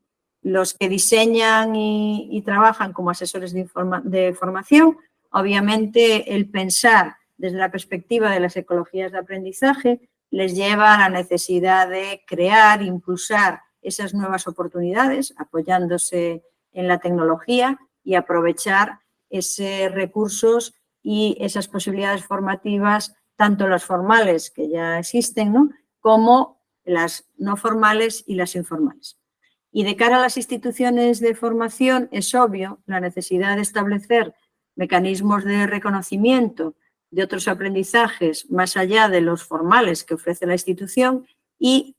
los que diseñan y trabajan como asesores de formación, obviamente el pensar desde la perspectiva de las ecologías de aprendizaje les lleva a la necesidad de crear, impulsar esas nuevas oportunidades, apoyándose en la tecnología y aprovechar esos recursos y esas posibilidades formativas, tanto las formales que ya existen, ¿no?, como las no formales y las informales. Y de cara a las instituciones de formación es obvio la necesidad de establecer mecanismos de reconocimiento de otros aprendizajes más allá de los formales que ofrece la institución y,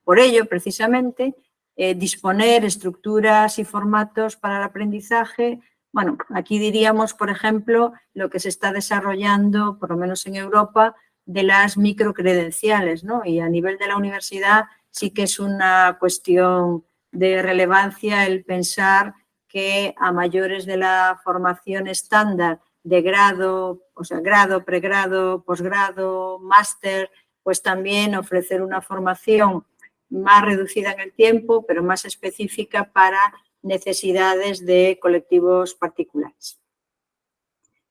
por ello, precisamente, disponer estructuras y formatos para el aprendizaje. Bueno, aquí diríamos, por ejemplo, lo que se está desarrollando, por lo menos en Europa, de las microcredenciales, ¿no? Y a nivel de la universidad sí que es una cuestión de relevancia el pensar que a mayores de la formación estándar de grado, o sea, grado, pregrado, posgrado, máster, pues también ofrecer una formación más reducida en el tiempo, pero más específica para necesidades de colectivos particulares.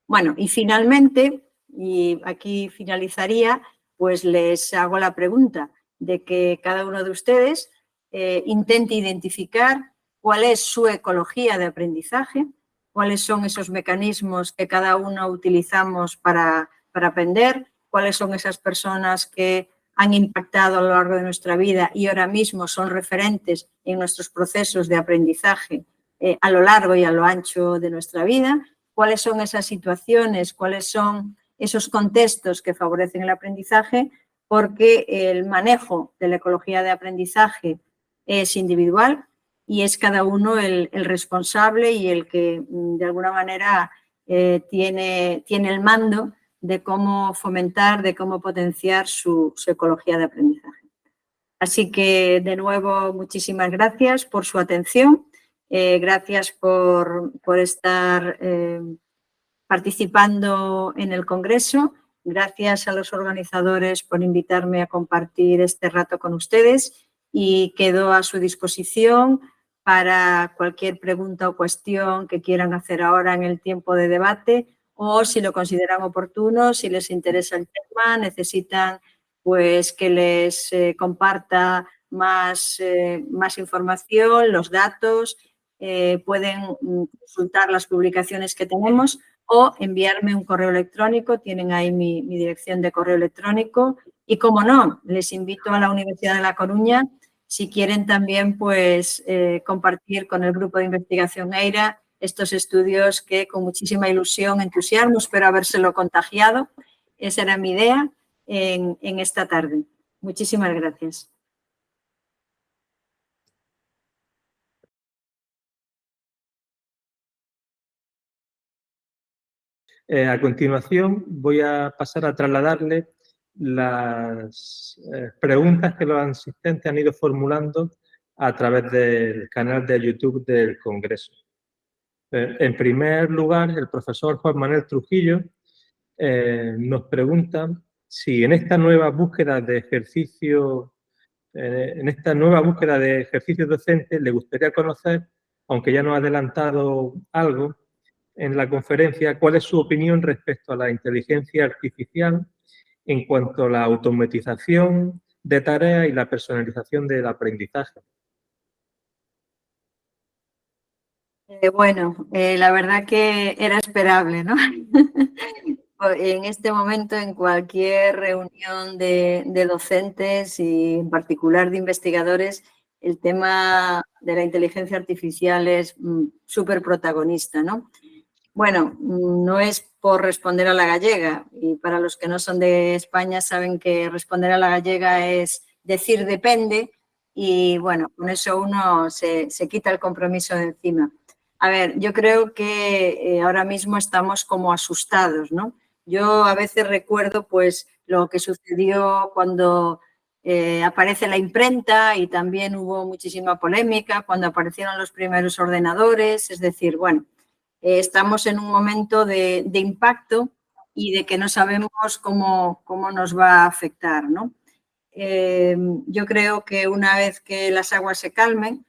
Bueno, y finalmente, y aquí finalizaría, pues les hago la pregunta de que cada uno de ustedes intente identificar cuál es su ecología de aprendizaje, cuáles son esos mecanismos que cada uno utilizamos para aprender, cuáles son esas personas que han impactado a lo largo de nuestra vida y ahora mismo son referentes en nuestros procesos de aprendizaje a lo largo y a lo ancho de nuestra vida, cuáles son esas situaciones, cuáles son esos contextos que favorecen el aprendizaje, porque el manejo de la ecología de aprendizaje es individual y es cada uno el responsable y el que, de alguna manera, tiene el mando de cómo fomentar, de cómo potenciar su ecología de aprendizaje. Así que, de nuevo, muchísimas gracias por su atención. Gracias por estar participando en el Congreso. Gracias a los organizadores por invitarme a compartir este rato con ustedes y quedo a su disposición para cualquier pregunta o cuestión que quieran hacer ahora en el tiempo de debate o, si lo consideran oportuno, si les interesa el tema, necesitan pues que les comparta más información, los datos, pueden consultar las publicaciones que tenemos o enviarme un correo electrónico. Tienen ahí mi dirección de correo electrónico y, como no, les invito a la Universidad de La Coruña si quieren también pues compartir con el grupo de investigación EIRA estos estudios que con muchísima ilusión, entusiasmo, espero habérselo contagiado. Esa era mi idea en esta tarde. Muchísimas gracias. A continuación, voy a pasar a trasladarle las preguntas que los asistentes han ido formulando a través del canal de YouTube del Congreso. En primer lugar, el profesor Juan Manuel Trujillo nos pregunta si en esta nueva búsqueda de ejercicio, docente, le gustaría conocer, aunque ya nos ha adelantado algo en la conferencia, cuál es su opinión respecto a la inteligencia artificial en cuanto a la automatización de tareas y la personalización del aprendizaje. Bueno, la verdad que era esperable, ¿no? En este momento, en cualquier reunión de docentes y en particular de investigadores, el tema de la inteligencia artificial es súper protagonista, ¿no? Bueno, no es por responder a la gallega, y para los que no son de España saben que responder a la gallega es decir depende, y bueno, con eso uno se quita el compromiso de encima. A ver, yo creo que ahora mismo estamos como asustados, ¿no? Yo a veces recuerdo pues lo que sucedió cuando aparece la imprenta y también hubo muchísima polémica cuando aparecieron los primeros ordenadores, es decir, bueno, estamos en un momento de impacto y de que no sabemos cómo nos va a afectar, ¿no? Yo creo que una vez que las aguas se calmen,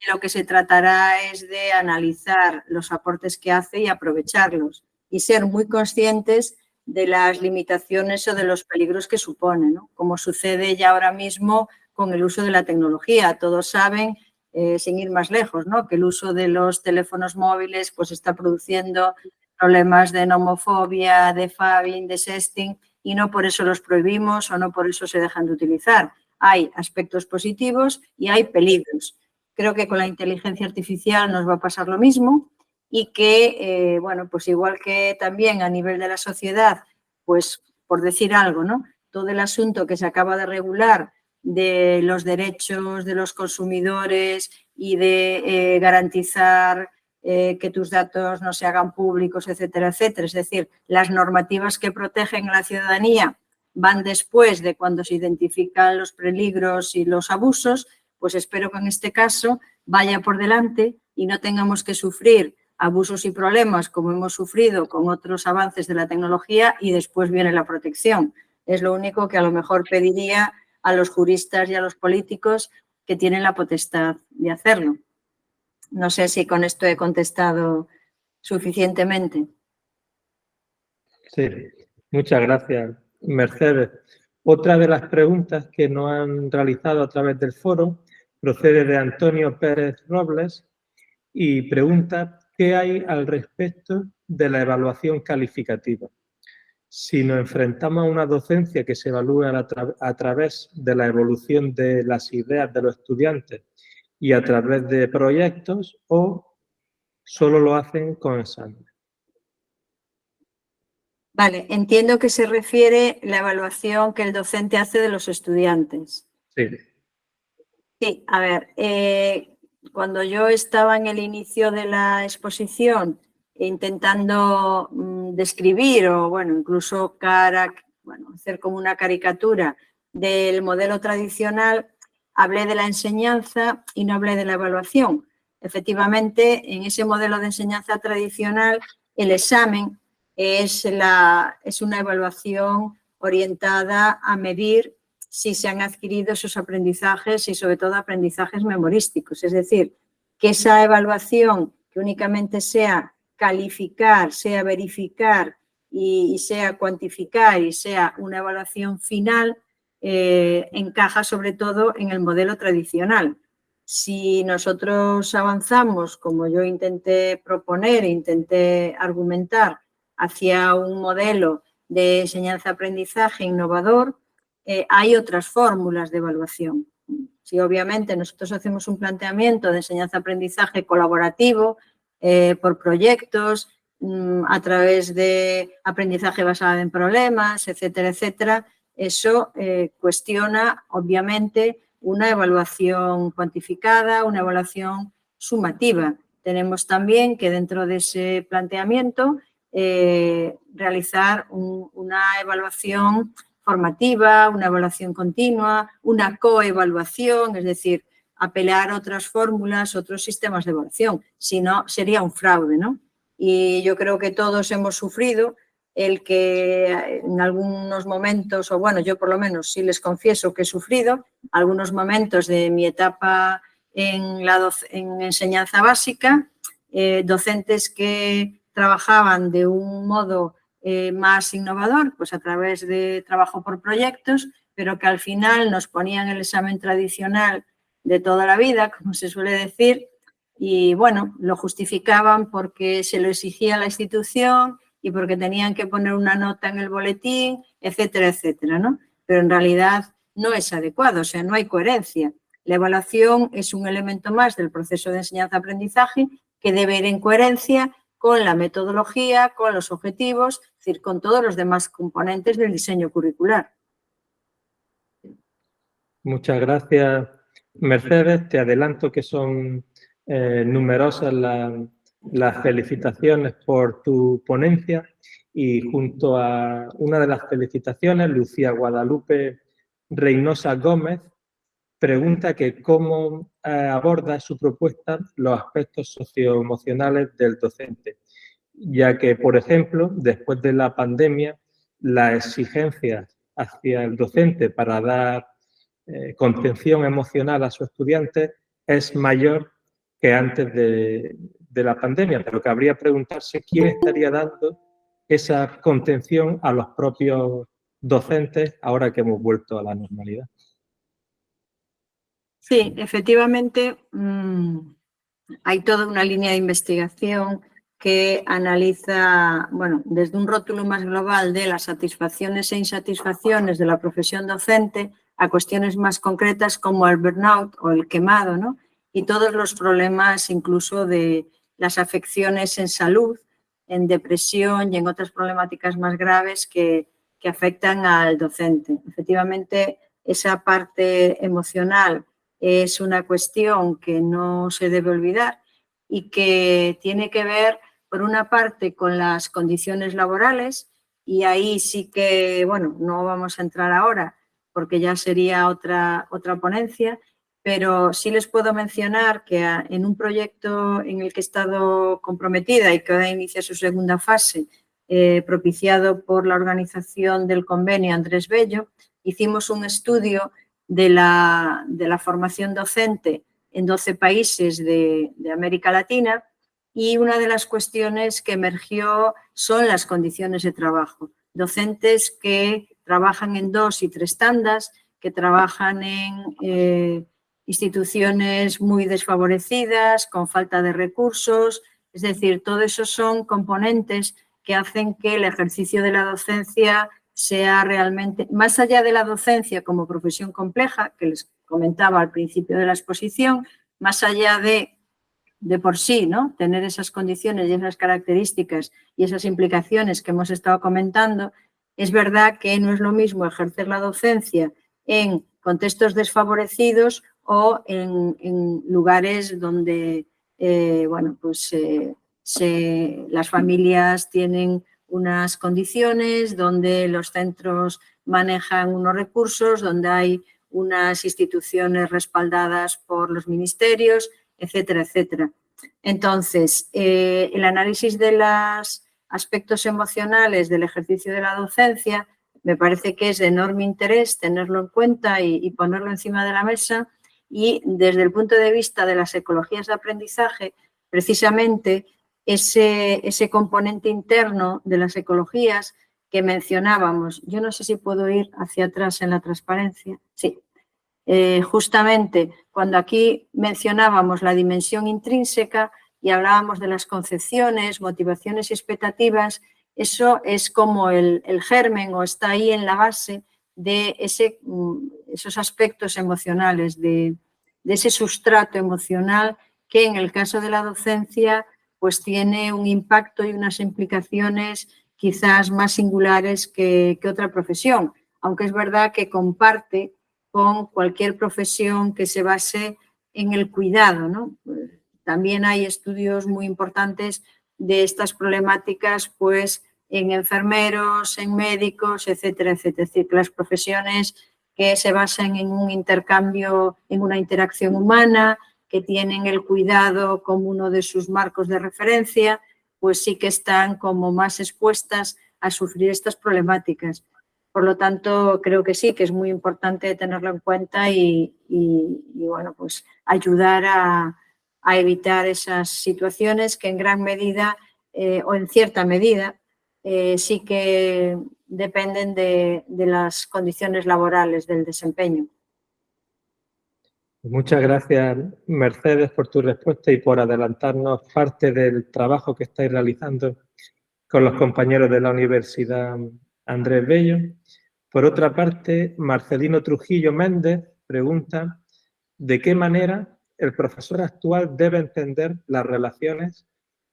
y lo que se tratará es de analizar los aportes que hace y aprovecharlos y ser muy conscientes de las limitaciones o de los peligros que supone, ¿no? Como sucede ya ahora mismo con el uso de la tecnología. Todos saben, sin ir más lejos, ¿no?, que el uso de los teléfonos móviles pues está produciendo problemas de nomofobia, de fabbing, de sexting, y no por eso los prohibimos o no por eso se dejan de utilizar. Hay aspectos positivos y hay peligros. Creo que con la inteligencia artificial nos va a pasar lo mismo y que, bueno, pues igual que también a nivel de la sociedad, pues por decir algo, ¿no?, todo el asunto que se acaba de regular de los derechos de los consumidores y de garantizar que tus datos no se hagan públicos, etcétera, etcétera. Es decir, las normativas que protegen a la ciudadanía van después de cuando se identifican los peligros y los abusos, pues espero que en este caso vaya por delante y no tengamos que sufrir abusos y problemas como hemos sufrido con otros avances de la tecnología y después viene la protección. Es lo único que a lo mejor pediría a los juristas y a los políticos que tienen la potestad de hacerlo. No sé si con esto he contestado suficientemente. Sí, muchas gracias, Mercedes. Otra de las preguntas que nos han realizado a través del foro procede de Antonio Pérez Robles y pregunta qué hay al respecto de la evaluación calificativa. Si nos enfrentamos a una docencia que se evalúa a través de la evolución de las ideas de los estudiantes y a través de proyectos o solo lo hacen con exámenes. Vale, entiendo que se refiere la evaluación que el docente hace de los estudiantes. Sí. Sí, a ver, cuando yo estaba en el inicio de la exposición intentando describir o, bueno, incluso hacer como una caricatura del modelo tradicional, hablé de la enseñanza y no hablé de la evaluación. Efectivamente, en ese modelo de enseñanza tradicional, el examen es una evaluación orientada a medir si se han adquirido esos aprendizajes y sobre todo aprendizajes memorísticos. Es decir, que esa evaluación que únicamente sea calificar, sea verificar y sea cuantificar y sea una evaluación final, encaja sobre todo en el modelo tradicional. Si nosotros avanzamos, como yo intenté proponer e intenté argumentar, hacia un modelo de enseñanza-aprendizaje innovador, hay otras fórmulas de evaluación. Si obviamente nosotros hacemos un planteamiento de enseñanza-aprendizaje colaborativo por proyectos, a través de aprendizaje basado en problemas, etcétera, etcétera, eso cuestiona obviamente una evaluación cuantificada, una evaluación sumativa. Tenemos también que dentro de ese planteamiento realizar una evaluación formativa, una evaluación continua, una coevaluación, es decir, apelar a otras fórmulas, otros sistemas de evaluación. Si no, sería un fraude, ¿no? Y yo creo que todos hemos sufrido el que en algunos momentos, o bueno, yo por lo menos sí les confieso que he sufrido algunos momentos de mi etapa en enseñanza básica, docentes que trabajaban de un modo más innovador, pues a través de trabajo por proyectos, pero que al final nos ponían el examen tradicional de toda la vida, como se suele decir, y bueno, lo justificaban porque se lo exigía la institución y porque tenían que poner una nota en el boletín, etcétera, etcétera, ¿no? Pero en realidad no es adecuado, o sea, no hay coherencia. La evaluación es un elemento más del proceso de enseñanza-aprendizaje que debe ir en coherencia con la metodología, con los objetivos, es decir, con todos los demás componentes del diseño curricular. Muchas gracias, Mercedes. Te adelanto que son numerosas las felicitaciones por tu ponencia y junto a una de las felicitaciones, Lucía Guadalupe Reynosa Gómez pregunta que cómo aborda su propuesta los aspectos socioemocionales del docente, ya que, por ejemplo, después de la pandemia, las exigencias hacia el docente para dar contención emocional a sus estudiantes es mayor que antes de la pandemia, pero cabría preguntarse quién estaría dando esa contención a los propios docentes ahora que hemos vuelto a la normalidad. Sí, efectivamente, hay toda una línea de investigación que analiza, bueno, desde un rótulo más global de las satisfacciones e insatisfacciones de la profesión docente a cuestiones más concretas como el burnout o el quemado, ¿no? Y todos los problemas incluso de las afecciones en salud, en depresión y en otras problemáticas más graves que afectan al docente. Efectivamente, esa parte emocional es una cuestión que no se debe olvidar y que tiene que ver, por una parte, con las condiciones laborales, y ahí sí que, bueno, no vamos a entrar ahora porque ya sería otra ponencia, pero sí les puedo mencionar que en un proyecto en el que he estado comprometida y que ahora inicia su segunda fase, propiciado por la organización del convenio Andrés Bello, hicimos un estudio de la formación docente en 12 países de América Latina, y una de las cuestiones que emergió son las condiciones de trabajo. Docentes que trabajan en 2 y 3 tandas, que trabajan en instituciones muy desfavorecidas, con falta de recursos, es decir, todo eso son componentes que hacen que el ejercicio de la docencia sea realmente, más allá de la docencia como profesión compleja, que les comentaba al principio de la exposición, más allá de por sí, ¿no?, tener esas condiciones y esas características y esas implicaciones que hemos estado comentando, es verdad que no es lo mismo ejercer la docencia en contextos desfavorecidos o en lugares donde, bueno, pues las familias tienen unas condiciones, donde los centros manejan unos recursos, donde hay unas instituciones respaldadas por los ministerios, etcétera, etcétera. Entonces, el análisis de los aspectos emocionales del ejercicio de la docencia me parece que es de enorme interés tenerlo en cuenta y ponerlo encima de la mesa, y desde el punto de vista de las ecologías de aprendizaje, precisamente ese componente interno de las ecologías que mencionábamos. Yo no sé si puedo ir hacia atrás en la transparencia. Sí. Justamente cuando aquí mencionábamos la dimensión intrínseca y hablábamos de las concepciones, motivaciones y expectativas, eso es como el germen, o está ahí en la base de esos aspectos emocionales, de ese sustrato emocional que en el caso de la docencia pues tiene un impacto y unas implicaciones quizás más singulares que otra profesión, aunque es verdad que comparte con cualquier profesión que se base en el cuidado, ¿no? También hay estudios muy importantes de estas problemáticas, pues, en enfermeros, en médicos, etcétera, etcétera. Es decir, que las profesiones que se basan en un intercambio, en una interacción humana, que tienen el cuidado como uno de sus marcos de referencia, pues sí que están como más expuestas a sufrir estas problemáticas. Por lo tanto, creo que sí, que es muy importante tenerlo en cuenta y bueno, pues ayudar a evitar esas situaciones que en gran medida o en cierta medida sí que dependen de las condiciones laborales del desempeño. Muchas gracias, Mercedes, por tu respuesta y por adelantarnos parte del trabajo que estáis realizando con los compañeros de la Universidad Andrés Bello. Por otra parte, Marcelino Trujillo Méndez pregunta ¿de qué manera el profesor actual debe entender las relaciones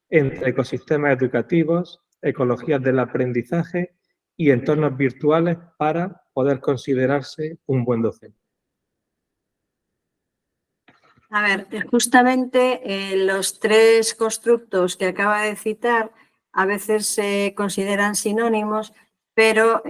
entre ecosistemas educativos, ecologías del aprendizaje y entornos virtuales para poder considerarse un buen docente? A ver, justamente los 3 constructos que acaba de citar a veces se consideran sinónimos, pero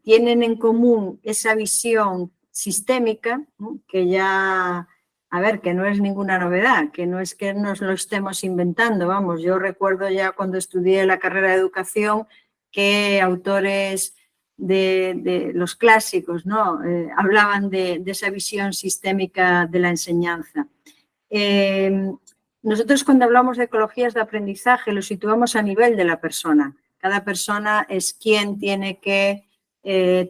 tienen en común esa visión sistémica, ¿no?, que ya, a ver, que no es ninguna novedad, que no es que nos lo estemos inventando, vamos, yo recuerdo ya cuando estudié la carrera de educación que autores de los clásicos, ¿no?, hablaban de esa visión sistémica de la enseñanza. Nosotros cuando hablamos de ecologías de aprendizaje lo situamos a nivel de la persona. Cada persona es quien tiene que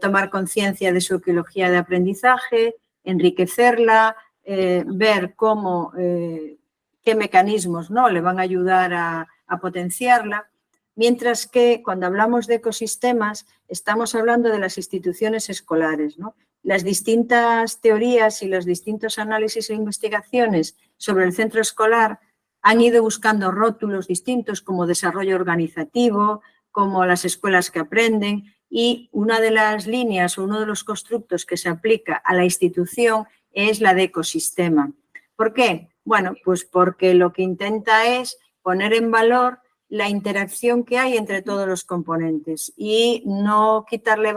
tomar conciencia de su ecología de aprendizaje, enriquecerla, ver cómo, qué mecanismos, ¿no?, le van a ayudar a potenciarla. Mientras que cuando hablamos de ecosistemas estamos hablando de las instituciones escolares, ¿no? Las distintas teorías y los distintos análisis e investigaciones sobre el centro escolar han ido buscando rótulos distintos como desarrollo organizativo, como las escuelas que aprenden, y una de las líneas o uno de los constructos que se aplica a la institución es la de ecosistema. ¿Por qué? Bueno, pues porque lo que intenta es poner en valor la interacción que hay entre todos los componentes y no quitarle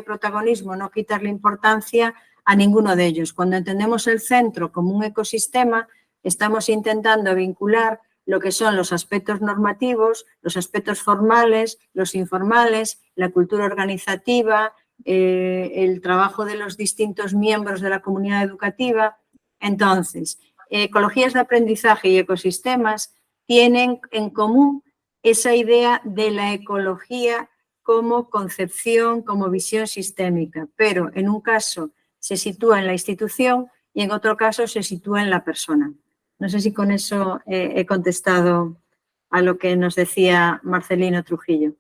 protagonismo, no quitarle importancia a ninguno de ellos. Cuando entendemos el centro como un ecosistema, estamos intentando vincular lo que son los aspectos normativos, los aspectos formales, los informales, la cultura organizativa, el trabajo de los distintos miembros de la comunidad educativa. Entonces, ecologías de aprendizaje y ecosistemas tienen en común esa idea de la ecología como concepción, como visión sistémica, pero en un caso se sitúa en la institución y en otro caso se sitúa en la persona. No sé si con eso he contestado a lo que nos decía Marcelino Trujillo.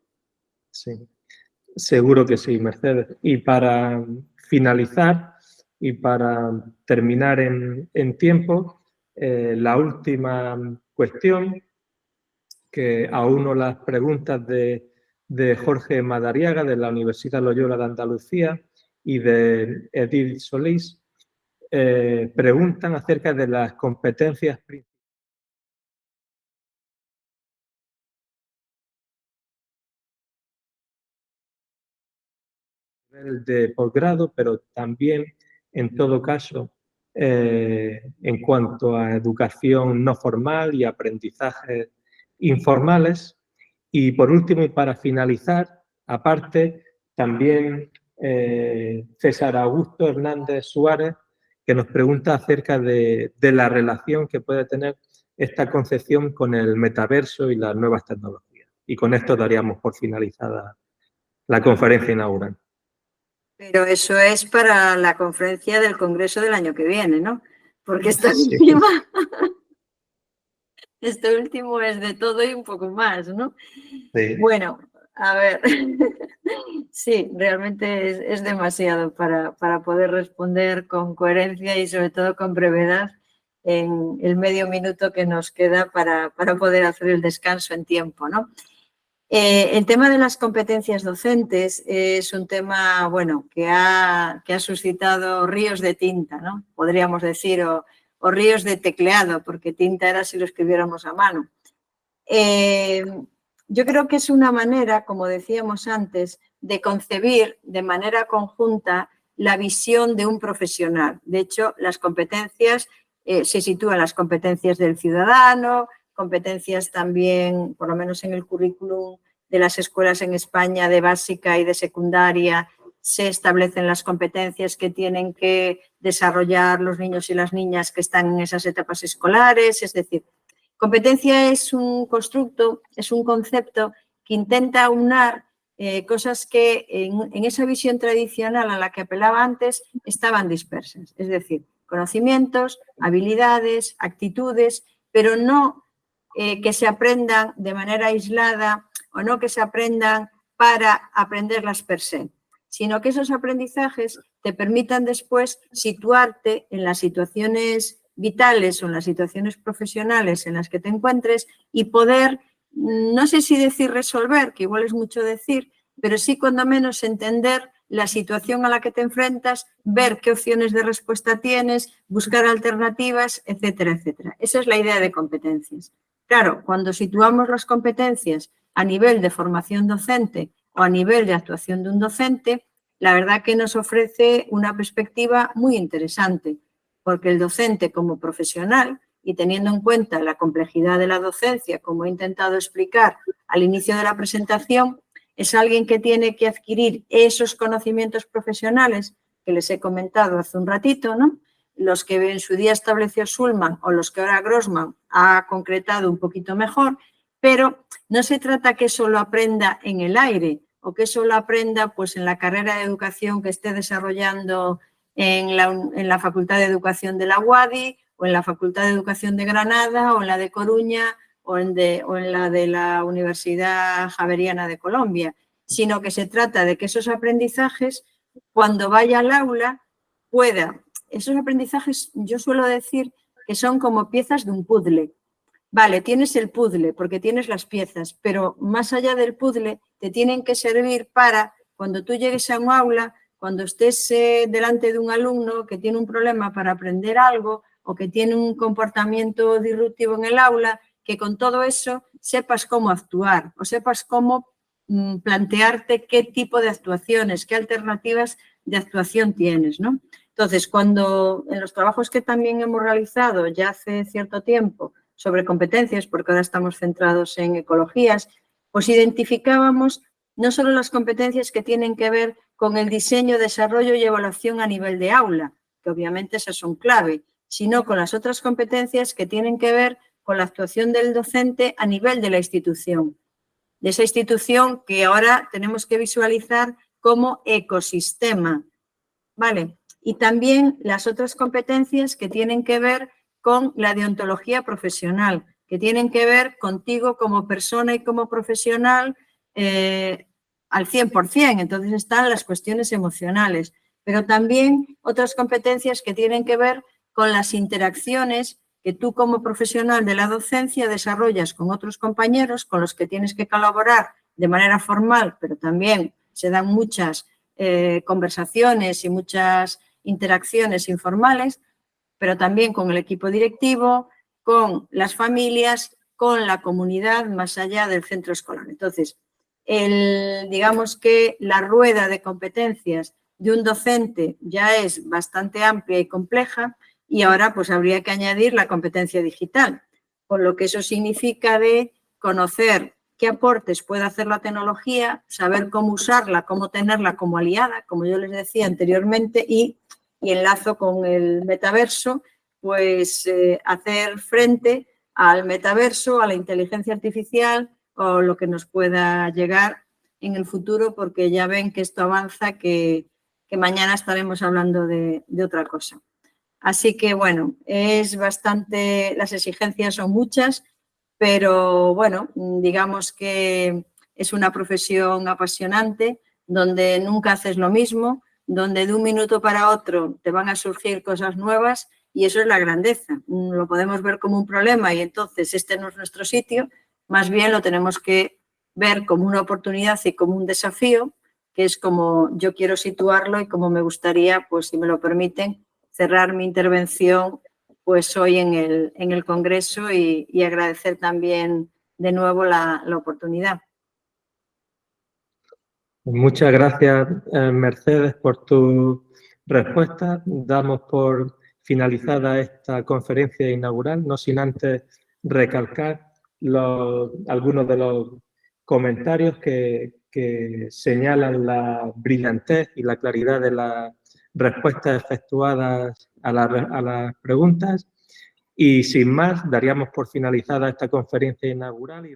Sí, seguro que sí, Mercedes. Y para finalizar y para terminar en tiempo, la última cuestión que auno las preguntas de Jorge Madariaga de la Universidad Loyola de Andalucía y de Edith Solís, preguntan acerca de las competencias principales de posgrado, pero también, en todo caso, en cuanto a educación no formal y aprendizajes informales. Y por último, y para finalizar, aparte, también César Augusto Hernández Suárez, que nos pregunta acerca de la relación que puede tener esta concepción con el metaverso y las nuevas tecnologías. Y con esto daríamos por finalizada la conferencia inaugural. Pero eso es para la conferencia del Congreso del año que viene, ¿no? Porque esta Sí. este último es de todo y un poco más, ¿no? Sí. Bueno, a ver, sí, realmente es demasiado para poder responder con coherencia y sobre todo con brevedad en el medio minuto que nos queda para poder hacer el descanso en tiempo, ¿no? El tema de las competencias docentes es un tema, bueno, que ha suscitado ríos de tinta, ¿no? Podríamos decir, o ríos de tecleado, porque tinta era si lo escribiéramos a mano. Yo creo que es una manera, como decíamos antes, de concebir de manera conjunta la visión de un profesional. De hecho, las competencias se sitúan las competencias del ciudadano, competencias también, por lo menos en el currículum de las escuelas en España de básica y de secundaria, se establecen las competencias que tienen que desarrollar los niños y las niñas que están en esas etapas escolares. Es decir, competencia es un constructo, es un concepto que intenta aunar cosas que en esa visión tradicional a la que apelaba antes estaban dispersas. Es decir, conocimientos, habilidades, actitudes, pero no que se aprendan de manera aislada o no que se aprendan para aprenderlas per se, sino que esos aprendizajes te permitan después situarte en las situaciones vitales o en las situaciones profesionales en las que te encuentres y poder, no sé si decir resolver, que igual es mucho decir, pero sí cuando menos entender la situación a la que te enfrentas, ver qué opciones de respuesta tienes, buscar alternativas, etcétera, etcétera. Esa es la idea de competencias. Claro, cuando situamos las competencias a nivel de formación docente o a nivel de actuación de un docente, la verdad que nos ofrece una perspectiva muy interesante, porque el docente como profesional y teniendo en cuenta la complejidad de la docencia, como he intentado explicar al inicio de la presentación, es alguien que tiene que adquirir esos conocimientos profesionales que les he comentado hace un ratito, ¿no? los que en su día estableció Schulman o los que ahora Grossman ha concretado un poquito mejor, pero no se trata que eso lo aprenda en el aire o que eso lo aprenda pues, en la carrera de educación que esté desarrollando en la Facultad de Educación de la UADY o en la Facultad de Educación de Granada o en la de Coruña o en la de la Universidad Javeriana de Colombia, sino que se trata de que esos aprendizajes, cuando vaya al aula, pueda. Esos aprendizajes, yo suelo decir que son como piezas de un puzzle. Vale, tienes el puzzle porque tienes las piezas, pero más allá del puzzle te tienen que servir para, cuando tú llegues a un aula, cuando estés delante de un alumno que tiene un problema para aprender algo o que tiene un comportamiento disruptivo en el aula, que con todo eso sepas cómo actuar o sepas cómo plantearte qué tipo de actuaciones, qué alternativas de actuación tienes, ¿no? Entonces, cuando en los trabajos que también hemos realizado ya hace cierto tiempo sobre competencias, porque ahora estamos centrados en ecologías, pues identificábamos no solo las competencias que tienen que ver con el diseño, desarrollo y evaluación a nivel de aula, que obviamente esas son clave, sino con las otras competencias que tienen que ver con la actuación del docente a nivel de la institución, de esa institución que ahora tenemos que visualizar como ecosistema, ¿vale? Y también las otras competencias que tienen que ver con la deontología profesional, que tienen que ver contigo como persona y como profesional al 100%. Entonces están las cuestiones emocionales, pero también otras competencias que tienen que ver con las interacciones que tú como profesional de la docencia desarrollas con otros compañeros con los que tienes que colaborar de manera formal, pero también se dan muchas conversaciones y muchas interacciones informales, pero también con el equipo directivo, con las familias, con la comunidad más allá del centro escolar. Entonces, digamos que la rueda de competencias de un docente ya es bastante amplia y compleja y ahora pues habría que añadir la competencia digital, con lo que eso significa de conocer qué aportes puede hacer la tecnología, saber cómo usarla, cómo tenerla como aliada, como yo les decía anteriormente, y enlazo con el metaverso, pues hacer frente al metaverso, a la inteligencia artificial o lo que nos pueda llegar en el futuro, porque ya ven que esto avanza, que mañana estaremos hablando de otra cosa. Así que, bueno, es bastante, las exigencias son muchas, pero, bueno, digamos que es una profesión apasionante, donde nunca haces lo mismo, donde de un minuto para otro te van a surgir cosas nuevas y eso es la grandeza. Lo podemos ver como un problema y entonces este no es nuestro sitio, más bien lo tenemos que ver como una oportunidad y como un desafío, que es como yo quiero situarlo y como me gustaría, pues si me lo permiten, cerrar mi intervención pues hoy en el Congreso y agradecer también de nuevo la oportunidad. Muchas gracias, Mercedes, por tu respuesta. Damos por finalizada esta conferencia inaugural, no sin antes recalcar algunos de los comentarios que señalan la brillantez y la claridad de las respuestas efectuadas a las preguntas. Y sin más, daríamos por finalizada esta conferencia inaugural y